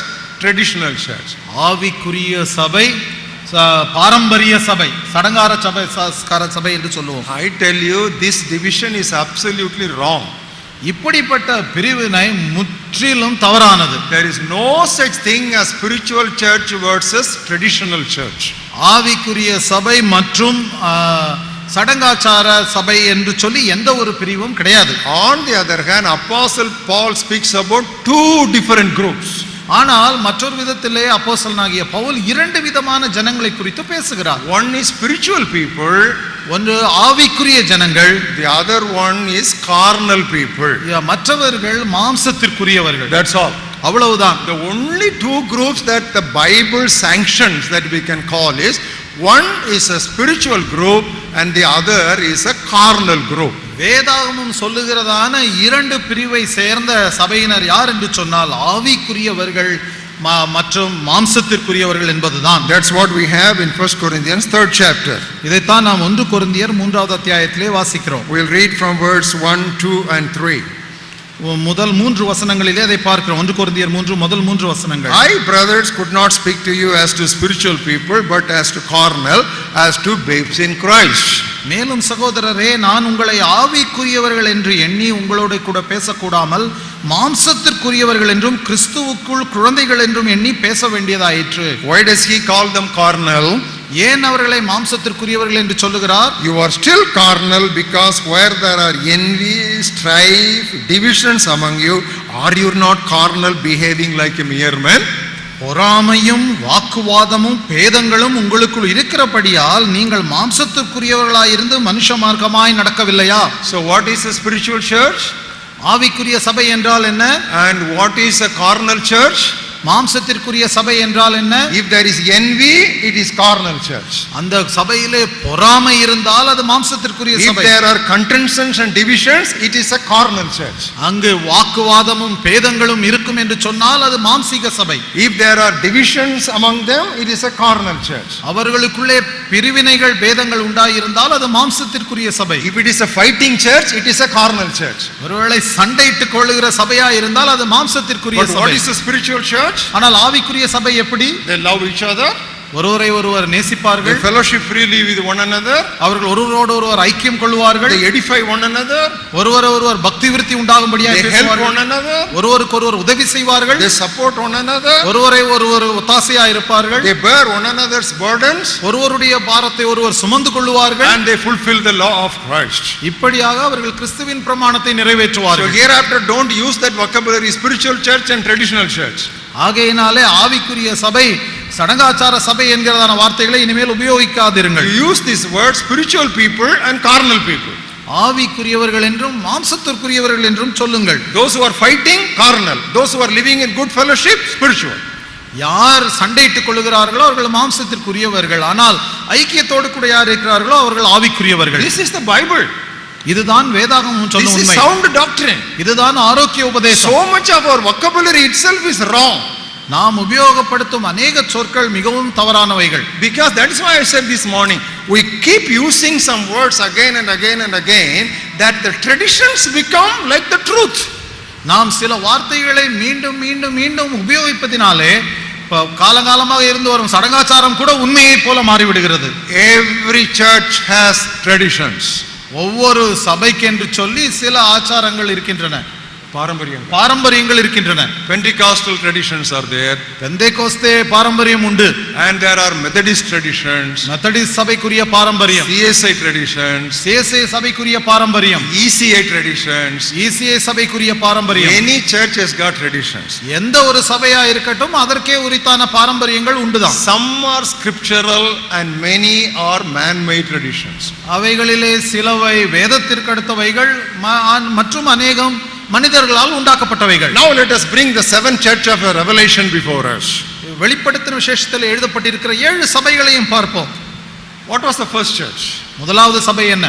traditional church. ஆவிக்குரிய சபை, பாரம்பரிய சபை, சடங்கார சபை, சஸ்கார சபை என்று சொல்லுவோம். I tell you, this division is absolutely wrong. இப்படிப்பட்ட பிரிவினை முற்றிலும் தவறானது. There is no such thing as spiritual church versus traditional church. ஆவிக்குரிய சபை மற்றும் சடங்காச்சார சபை என்று சொல்லி எந்த ஒரு பிரிவும் கிடையாது. On the other hand, Apostle Paul speaks about two different groups. ஆனால் மற்றொரு விதத்திலே அப்போஸ்தலனாகிய பவுல் இரண்டு விதமான ஜனங்களை குறித்து பேசுகிறார். One is spiritual people, ஒன்று ஆவிக்குரிய ஜனங்கள், the other one is carnal people. மற்றவர்கள் மாம்சத்திற்குரியவர்கள். That's all. அவ்வளவுதான். The only two groups that the Bible sanctions that we can call is, one is a spiritual group and the other is a carnal group. வேதாகமம் சொல்லுகிறதான இரண்டு பிரிவை சேர்ந்த சபையினர் யார் என்று சொன்னால் ஆவிக்குரியவர்கள் மற்றும் மாம்சத்திற்குரியவர்கள் என்பதுதான். That's what we have in 1 Corinthians 3rd chapter. இதைத்தான் நாம் 1 கொரிந்தியர் 3வது அத்தியாயத்திலே வாசிக்கிறோம். We'll read from verse 1, 2 and 3. முதல் 3 வசனங்களிலே அதை பார்க்கிறோம். 1 கொரிந்தியர் 3 முதல் 3 வசனங்கள். I, brothers, could not speak to you as to spiritual people, but as to carnal, as to babes in Christ. மேலும் சகோதரரே, நான் உங்களை ஆவிக்குரியவர்கள் என்று எண்ணி உங்களோடு கூட பேசக்கூடாமல் மாம்சத்திற்குரியவர்கள் என்றும் கிறிஸ்துவுக்குள் குழந்தைகள் என்றும் எண்ணி பேச வேண்டியதாயிற்று. Why does he call them carnal? ஏன் அவர்களை மாம்சத்திற்குரியவர்கள் என்று சொல்லுகிறார்? You are still carnal because where there are envy, strife, divisions among you, are you not carnal, behaving like a mere man? பொறாமையும் வாக்குவாதமும் பேதங்களும் உங்களுக்குள் இருக்கிறபடியால் நீங்கள் மாம்சத்திற்குரியவர்களாய் இருந்து மனுஷ மார்க்கமாய் நடக்கவில்லையா? So what is a spiritual church? ஆவிக்குரிய சபை என்றால் என்ன? And what is a carnal church? மாம்சத்திற்குரிய சபை என்றால் என்ன? If there is envy, it is carnal church. அந்த சபையிலே பொறாமை இருந்தால் அது மாம்சத்திற்குரிய If சபை. there are contentions and divisions, it is a carnal church. அங்கு வாக்குவாதமும் பேதங்களும் இருக்கும் என்று சொன்னால் அது மாம்சீக சபை. If there are divisions among them, it is a carnal church. அவர்களுக்குள்ளே பிரிவினைகள் பேதங்கள் உண்டாயிருந்தால் அது மாம்சத்திற்குரிய சபை. If it is a fighting church, it is a carnal church. ஒருவேளை சண்டையிட்டுக் கொள்ளுகிற சபையா இருந்தால் அது மாம்சத்திற்குரிய But சபை. what is a spiritual church? ஆனால் ஆவிக்குரிய சபை எப்படி? They love each other. ஒருவரை ஒருவர் நேசிப்பார்கள். They fellowship freely with one another. அவர்கள் ஒருவரோடு ஒருவர் ஐக்கியம் கொள்வார்கள். They edify one another. ஒருவரை ஒருவர் பக்தி விருத்தி உண்டாகும்படியாக They help பேசுவார்கள். one another. ஒருவருக்கு ஒருவர் உதவி செய்வார்கள். They support one another. ஒருவரை ஒருவர் ஒத்தாசையா இருப்பார்கள். They bear one another's burdens. ஒருவருடைய பாரத்தை ஒருவர் சுமந்து கொள்வார்கள். And they fulfill the law of Christ. இப்படியாக அவர்கள் கிறிஸ்துவின் பிரமாணத்தை So நிறைவேற்றுவார்கள். hereafter don't use that vocabulary spiritual church and traditional church. ஆகையினாலே ஆவிக்குரிய சபை சடங்காச்சார சபை என்கிறதான வார்த்தைகளை இனிமேல் உபயோகிக்காதிருங்கள். You use this word spiritual people and carnal people. ஆவிக்குரியவர்கள் என்றும் மாம்சத்திற்குரியவர்கள் என்றும் சொல்லுங்கள். Those who are fighting, carnal. Those who are living in good fellowship, spiritual. யார் சண்டையிட்டுக் கொள்ளுகிறார்களோ அவர்கள் மாம்சத்திற்குரியவர்கள், ஆனால் ஐக்கியத்தோடு கூட யார் இருக்கிறார்களோ அவர்கள் ஆவிக்குரியவர்கள். This is the Bible. இதுதான் வேதாகமம் சொல்லும் This is உண்மை. sound doctrine. இதுதான் ஆரோக்கிய உபதேசம். So much of our vocabulary itself is wrong. நாம் உபயோகப்படுத்தும் அநேக சொற்கள் மிகவும் தவறானவைகள். Because that is why I said this morning, we keep using some words again and again and again, that the traditions become like the truth. நாம் சில வார்த்தைகளை மீண்டும் மீண்டும் மீண்டும் உபயோகிப்பதினாலே காலகாலமாக இருந்து வரும் சடங்காச்சாரம் கூட உண்மையை போல மாறிவிடுகிறது. Every church has traditions. ஒவ்வொரு சபைக்கு என்று சொல்லி சில ஆச்சாரங்கள் இருக்கின்றன, பாரம்பரியங்கள் இருக்கின்றன. Pentecostal traditions are there. Pentecost பாரம்பரியம் உண்டு. And there are Methodist traditions. Methodist சபைக்குரிய பாரம்பரியம். CSI traditions. CSI சபைக்குரிய பாரம்பரியம். ECI traditions. ECI சபைக்குரிய பாரம்பரியம். Any church has got traditions. எந்த ஒரு சபையா இருக்கட்டும் அதற்கே உரித்தான பாரம்பரியங்கள் உண்டுதான். Some are scriptural and many are man-made traditions. அவைகளிலே சிலவை வேதத்திற்கு அடுத்தவைகள் மற்றும் அநேகம் மனிதர்களால் உண்டாக்கப்பட்டவைகள். Now let us bring the seventh church of Revelation before us. வெளிப்படுத்தின விசேஷத்தில் எழுதப்பட்டிருக்கிற 7 சபைகளையும் பார்ப்போம். What was the first church? முதலாவது சபை என்ன?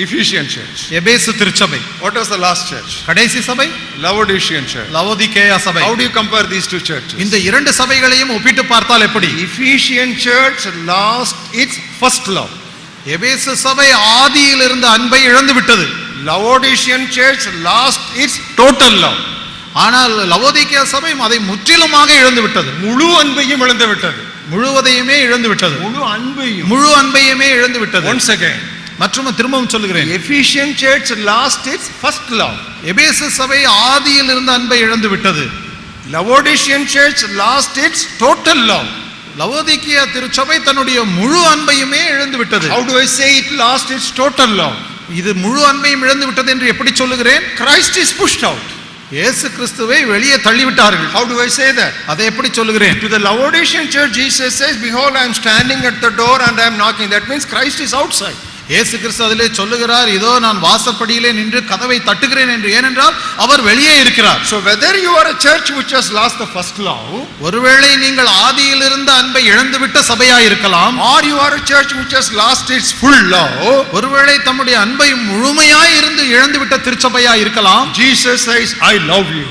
Ephesian church. எபேசு திருச்சபை. What was the last church? கடைசி சபை Laodicean church. லவோதிகேயா சபை. How do you compare these two churches? இந்த இரண்டு சபைகளையும் ஒப்பிட்டு பார்த்தால் எப்படி? Ephesian church lost its first love. எபேசு சபை ஆதியிலிருந்து அன்பை இழந்து விட்டது. Laodicean church lost its total love. ஆனால் லவோதிகேயா சபை அதை முற்றிலுமாக இழந்து விட்டது. முழு அன்பையும் இழந்து விட்டது. முழுவதையுமே இழந்து விட்டது. முழு அன்பையுமே இழந்து விட்டது. Once again, மற்றும் திரும்பவும் சொல்லுகிறேன், Ephesian church lost its first love. எபேசு சபை ஆதியில் இருந்த அன்பை இழந்து விட்டது. Laodicean church lost its total love. லவோதிகேயா திருச்சபை தன்னுடைய முழு அன்பையுமே இழந்து விட்டது. How do I say it lost its total love? இது முழு அன்பையும் இழந்து விட்டது என்று எப்படி சொல்லுகிறேன்? Christ is pushed out. இயேசு கிறிஸ்துவை வெளியே தள்ளிவிட்டார்கள். How do I say that? அதை எப்படி சொல்லுகிறேன்? To the Laodicean church Jesus says, behold, I am standing at the door and I am knocking. That means Christ is outside. இயேசு கிறிஸ்து அதிலே சொல்லுகிறார், இதோ நான் வாசற்படியிலே நின்று கதவை தட்டுகிறேன் என்று. ஏனென்றால் அவர் வெளியே இருக்கிறார். So whether you are a church which has lost the first love, ஒருவேளை நீங்கள் ஆதியில் இருந்த அன்பை இழந்துவிட்ட சபையாய் இருக்கலாம், or you are a church which has lost its full love, ஒருவேளை தம்முடைய அன்பை முழுமையாய் இருந்து இழந்துவிட்ட திருச்சபையாய் இருக்கலாம். Jesus says, I love you.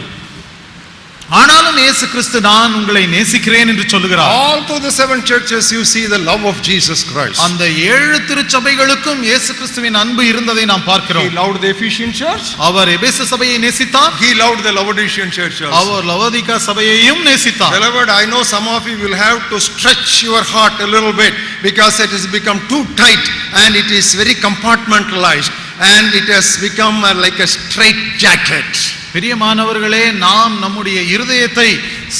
ஆனாலும் இயேசு கிறிஸ்து நான் உங்களை நேசிக்கிறேன் என்று சொல்லுகிறார். All through the 7 churches you see the love of Jesus Christ. அந்த 7 திருச்சபைகளுக்கும் இயேசு கிறிஸ்துவின் அன்பு இருந்ததை நாம் பார்க்கிறோம். He loved the Ephesian church. அவர் எபேசு சபையை நேசித்தார். He loved the Laodicean church also. Our லவோதிகா சபையையும் நேசித்தார். Beloved, I know some of you will have to stretch your heart a little bit because it has become too tight and it is very compartmentalized and it has become like a straight jacket. பிரியமானவர்களே, நாம் நம்முடைய இருதயத்தை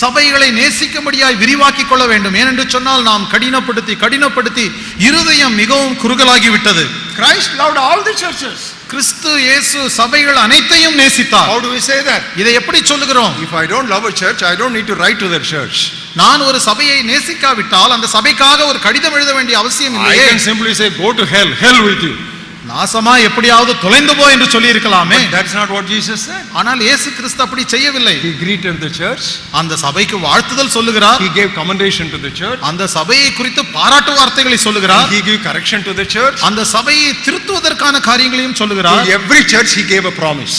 சபைகளை நேசிக்கும்படியாய் விரிவாக்கிக் கொள்ள வேண்டும். ஏனென்று சொன்னால் நாம் கடினப்படுத்தி இருதயம் மிகவும் குறுகலாகி விட்டது. Christ loved all the churches. கிறிஸ்து இயேசு சபைகள் அனைத்தையும் நேசித்தார். How do we say that? இதை எப்படி சொல்லுகிறோம்? If I don't love a church, I don't need to write to that church. நான் ஒரு சபையை நேசிக்காவிட்டால் அந்த சபைக்காக ஒரு கடிதம் எழுத வேண்டிய அவசியம் I இல்லையே. can simply say, go to hell with you. நாசமா எப்படியாவது தொலைந்து போ என்று சொல்லி இருக்கலாமே. That's not what Jesus said. ஆனால் இயேசு கிறிஸ்து அப்படி செய்யவில்லை. He greeted the church. அந்த சபைக்கு வாழ்த்துதல் சொல்லுகிறார். He gave commendation to the church. அந்த சபையை குறித்து பாராட்டு வார்த்தைகளை சொல்லுகிறார். He gave correction to the church. அந்த சபையை திருத்துவதற்கான காரியங்களையும் சொல்லுகிறார். To every church he gave a promise.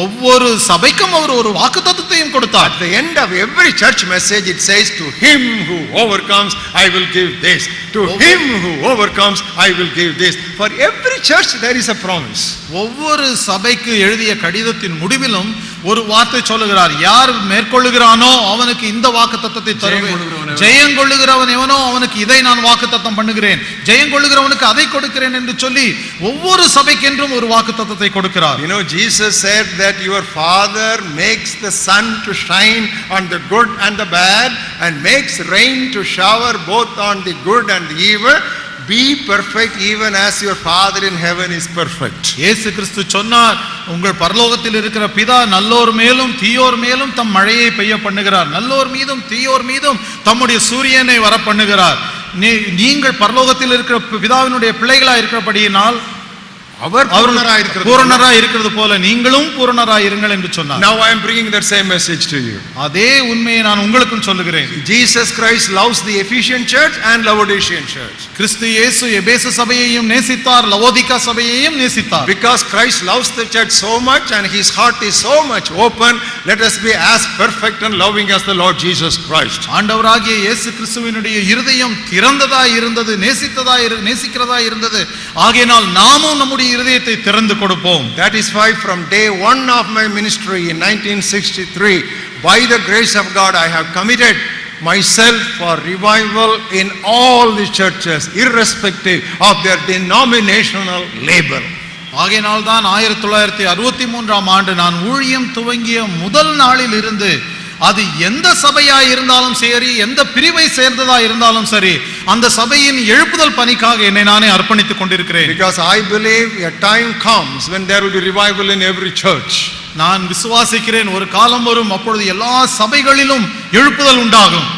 ஒவ்வொரு சபைக்கும் அவர் ஒரு வாக்குத்தத்தத்தையும் கொடுத்தார். At the end of every church message it says, to him who overcomes I will give this. To him who overcomes I will give this. For every church there is a promise. ஒவ்வொரு சபைக்கு எழுதிய கடிதத்தின் முடிவிலும் ஒரு வார்த்தை சொல்லுகிறார். யார் மேற்கொள்ளுகிறானோ அவனுக்கு இந்த வாக்குத்தத்தத்தை தருவேன். ஜெயங்கொள்ளுகிறவன் எவனோ அவனுக்கு இதை நான் வாக்குத்தத்தம் பண்ணுகிறேன். ஜெயங்கொள்ளுகிறவனுக்கு அதை கொடுக்கிறேன் என்று சொல்லி ஒவ்வொரு சபைக்கென்றும் ஒரு வாக்குத்தத்தத்தை கொடுக்கிறார். You know, Jesus said that your Father makes the sun to shine on the good and the bad and makes rain to shower both on the good and the evil. Be perfect even as your Father in heaven is perfect. இயேசு கிறிஸ்து சொன்னார், உங்கள் பரலோகத்தில் இருக்கிற பிதா நல்லோர் மேலும் தீயோர் மேலும் தம் மழையை பெய்ய பண்ணுகிறார். நல்லோர் மீதும் தீயோர் மீதும் தம்முடைய சூரியனை வர பண்ணுகிறார். நீங்கள் பரலோகத்தில் இருக்கிற பிதாவினுடைய பிள்ளைகளா இருக்கிறபடியினால் அவர் பூரணராய் இருக்கிறது போல நீங்களும் பூரணராய் இருங்கள் என்று சொன்னார். Now I am bringing that same message to you. அதே உண்மையை நான் உங்களுக்கும் சொல்லுகிறேன். Jesus Christ loves the Ephesian church and Laodicean church. கிறிஸ்து இயேசு எபேசு சபையையும் நேசித்தார், லவோதிகா சபையையும் நேசித்தார். Because Christ loves the church so much and his heart is so much open, let us be as perfect and loving as the Lord Jesus Christ. ஆண்டவராகிய இயேசு கிறிஸ்துவினுடைய இருதயம் திறந்ததாய் இருந்தது, நேசிக்கிறதா இருந்தது. ஆகையால் நாமும் நம்முடைய இருதயத்தை திறந்து கொடுப்போம். That is why from day one of my ministry in 1963, by the grace of God, I have committed myself for revival in all the churches, irrespective of their denominational label. ஆகையால் தான் 1963ஆம் ஆண்டு நான் ஊழியம் துவங்கிய முதல் நாளில் இருந்து அது எந்த சபையா இருந்தாலும் சரி, எந்த பிரிவை சேர்ந்ததா இருந்தாலும் சரி, அந்த சபையின் எழுப்புதல் பணிக்காக என்னை நானே அர்ப்பணித்துக் கொண்டிருக்கிறேன். Because I believe a time comes when there will be revival in every church. நான் விசுவாசிக்கிறேன் ஒரு காலம் வரும், அப்பொழுது எல்லா சபைகளிலும் எழுப்புதல் உண்டாகும்.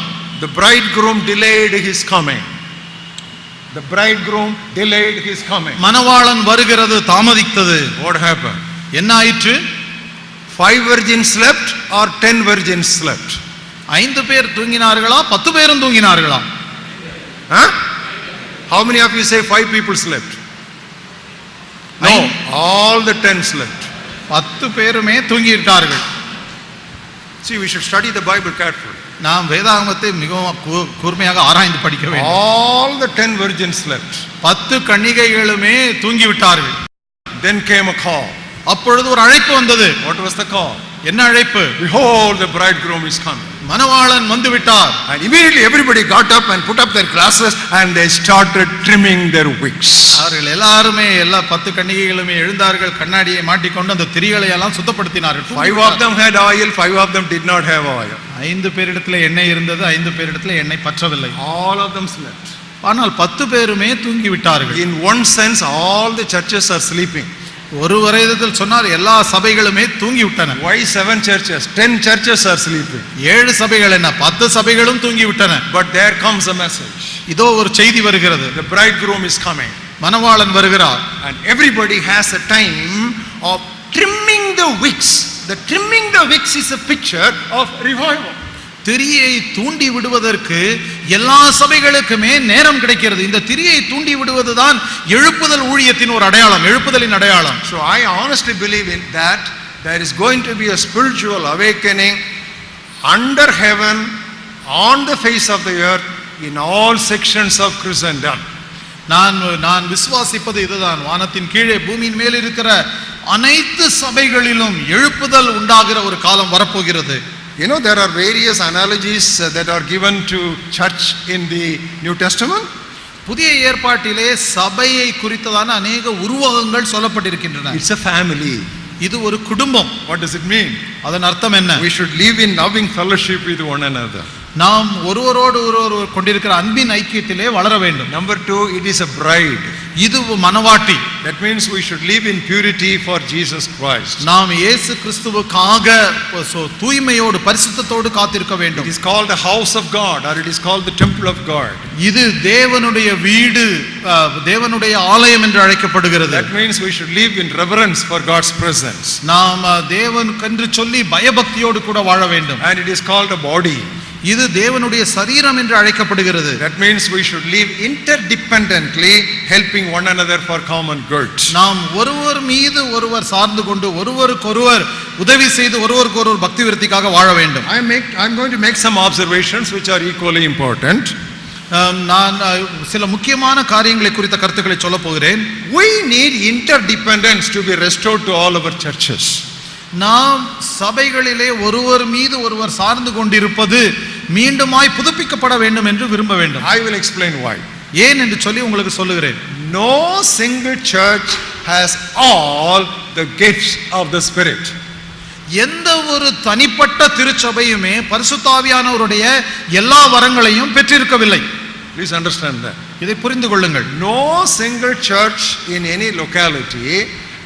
The bridegroom delayed his coming. The bridegroom delayed his coming. மணவாளன் வருகிறது தாமதித்தது. What happened? என்ன ஆயிற்று? 5 virgins slept or 10 virgins slept? 5 பேர் தூங்கினார்களா 10 பேரும் தூங்கினார்களா? How many of you say 5 people slept? No, all the 10 slept. 10 பேருமே தூங்கிட்டார்கள். See, we should study the Bible carefully. நாம் வேதாகமத்தை மிகவும் கூர்மையாக ஆராய்ந்து படிக்க வேண்டும். All the 10 virgins slept. 10 கன்னிகைகளுமே தூங்கிவிட்டார்கள். Then came a call. அப்பொழுது ஒரு அழைப்பு வந்தது. What was the call? என்ன அழைப்பு? Behold, the bridegroom is coming. மணவாளன் வந்து விட்டார். And immediately everybody got up and put up their glasses and they started trimming their wicks. அவர்கள் எல்லாரும் எல்லா 10 கன்னிகைகளுமே எழுந்தார்கள், கண்ணாடியை மாட்டிக்கொண்டு அந்த திரிகளை எல்லாம் சுத்தப்படுத்தினார்கள். 5 of them had oil, 5 of them did not have oil. 5 பேரிடத்துல எண்ணெய் இருந்தது, 5 பேரிடத்துல எண்ணெய் பற்றவில்லை. All of them slept. ஆனால் 10 பேருமே தூங்கி விட்டார்கள். In one sense, all the churches are sleeping. ஒரு வரையத்தில் சொன்னார் எல்லா சபைகளுமே தூங்கி விட்டன. Why 7 churches? 10 churches are sleeping. 7 சபைகள் என்ன, 10 சபைகளும் தூங்கி விட்டன. But there comes a message. இதோ ஒரு செய்தி வருகிறது. The bridegroom is coming. மணவாளன் வருகிறார். And everybody has a time of trimming the wicks. The trimming the wicks is a picture of revival. திரியை தூண்டி விடுவதற்கு எல்லா சபைகளுக்குமே நேரம் கிடைக்கிறது. இந்த திரியை தூண்டி விடுவதுதான் எழுப்புதல் ஊழியத்தின் ஒரு அடையாளம், எழுப்புதலின் அடையாளம். So I honestly believe in that there is going to be a spiritual awakening under heaven, on the face of the earth, in all sections of Christendom. நான் விசுவாசிப்பது இதுதான், வானத்தின் கீழே பூமியின் மேல் இருக்கிற அனைத்து சபைகளிலும் எழுப்புதல் உண்டாகிற ஒரு காலம் வரப்போகிறது. You know, there are various analogies that are given to church in the New Testament. புதிய ஏற்பாட்டிலே சபையை குறித்ததான அநேக உருவகங்கள் சொல்லப்பட்டிருக்கின்றன. It's a family. இது ஒரு குடும்பம். What does it mean? அதன் அர்த்தம் என்ன? We should live in loving fellowship with one another. நாம் ஒருவரோடு ஒருவர் கொண்டிருக்கிற அன்பின் ஐக்கியத்திலே வளர வேண்டும். Number 2, it is a bride. இது மணவாட்டி. That means we should live in purity for Jesus Christ. நாம் இயேசு கிறிஸ்துவுக்காக தூய்மையோடு பரிசுத்தத்தோடு காத்திருக்க வேண்டும். It is called the house of God, or it is called the temple of God. இது தேவனுடைய வீடு, தேவனுடைய ஆலயம் என்று அழைக்கப்படுகிறது. That means we should live in reverence for God's presence. நாம் தேவனுக்கென்று சொல்லி பயபக்தியோடு கூட வாழ வேண்டும். And it is called a body. இது தேவனுடைய சரீரம் என்று அழைக்கப்படுகிறது. That means we should live interdependently, helping one another for common good. நாம் ஒருவர் மீது ஒருவர் சார்ந்து கொண்டு ஒருவருக்கொருவர் உதவி செய்து ஒருவருக்கொருவர் பக்தி விருத்திக்காக வாழ வேண்டும். I'm going to make some observations which are equally important. நான் சில முக்கியமான காரியங்களை குறித்த கருத்துக்களை சொல்ல போகிறேன். We need interdependence to be restored to all our churches. நாம் சபைகளிலே ஒருவர் மீது ஒருவர் சார்ந்து கொண்டிருப்பது மீண்டுமாய் புதுப்பிக்கப்பட வேண்டும் என்று விரும்ப வேண்டும். I will explain why. ஏன் என்று சொல்லி உங்களுக்கு சொல்லுகிறேன். No single church has all the gifts of the Spirit. எந்த ஒரு தனிப்பட்ட திருச்சபையுமே பரிசுத்த ஆவியானவருடைய எல்லா வரங்களையும் பெற்றிருக்கவில்லை. Please understand that. இதை புரிந்து கொள்ளுங்கள். No single church in any locality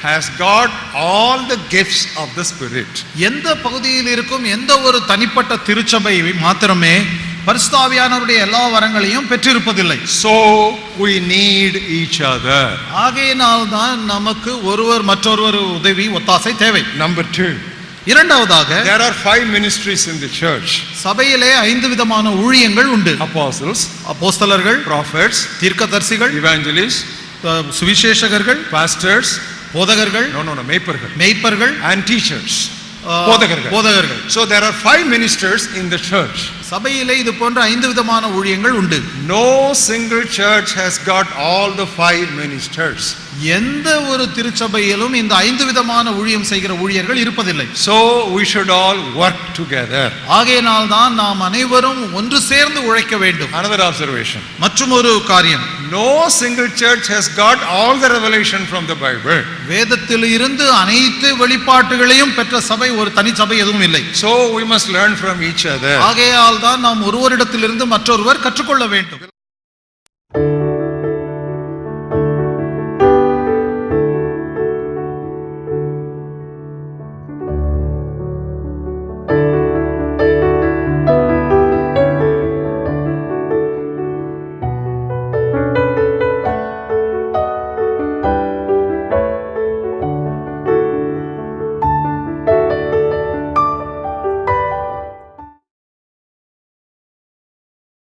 has got all the gifts of the Spirit. எந்த பகுதியில் இருக்கும் எந்த ஒரு தனிப்பட்ட திருச்சபை மாத்திரமே பரிசுத்த ஆவியானவருடைய எல்லா வரங்களையும் பெற்றிருப்பதில்லை. So we need each other. ஆகையினால் தான் நமக்கு ஒருவர் மற்றொருவர் உதவி ஒத்தாசை தேவை. Number 2, இரண்டாவதாக there are 5 ministries in the church. சபையிலே 5 விதமான ஊழியங்கள் உண்டு. Apostles, அப்போஸ்தலர்கள், prophets, தீர்க்கதரிசிகள், evangelists, சுவிசேஷகர்கள், pastors, போதகர்கள், மேய்ப்பர்கள், and teachers. போதகர்கள். So there are 5 ministers in the church. சபையிலே இது போன்ற 5 விதமான ஊழியங்கள் உண்டு. No single church has got all the 5 ministers. எந்த ஒரு திருச்சபையிலும் இந்த 5 விதமான ஊழியம் செய்கிற ஊழியர்கள் இருப்பதில்லை. So we should all work together. ஆகையினால் தான் நாம் அனைவரும் ஒன்று சேர்ந்து உழைக்க வேண்டும். Another observation. மற்றொரு காரியம். No single church has got all the revelation from the Bible. வேதத்தில் இருந்து அனைத்து வெளிப்பாட்டுகளையும் பெற்ற சபை ஒரு தனி சபை எதுவும் இல்லை. So we must learn from each other. ஆகையால் தான் நாம் ஒருவரிடத்திலிருந்து மற்றொருவர் கற்றுக்கொள்ள வேண்டும்.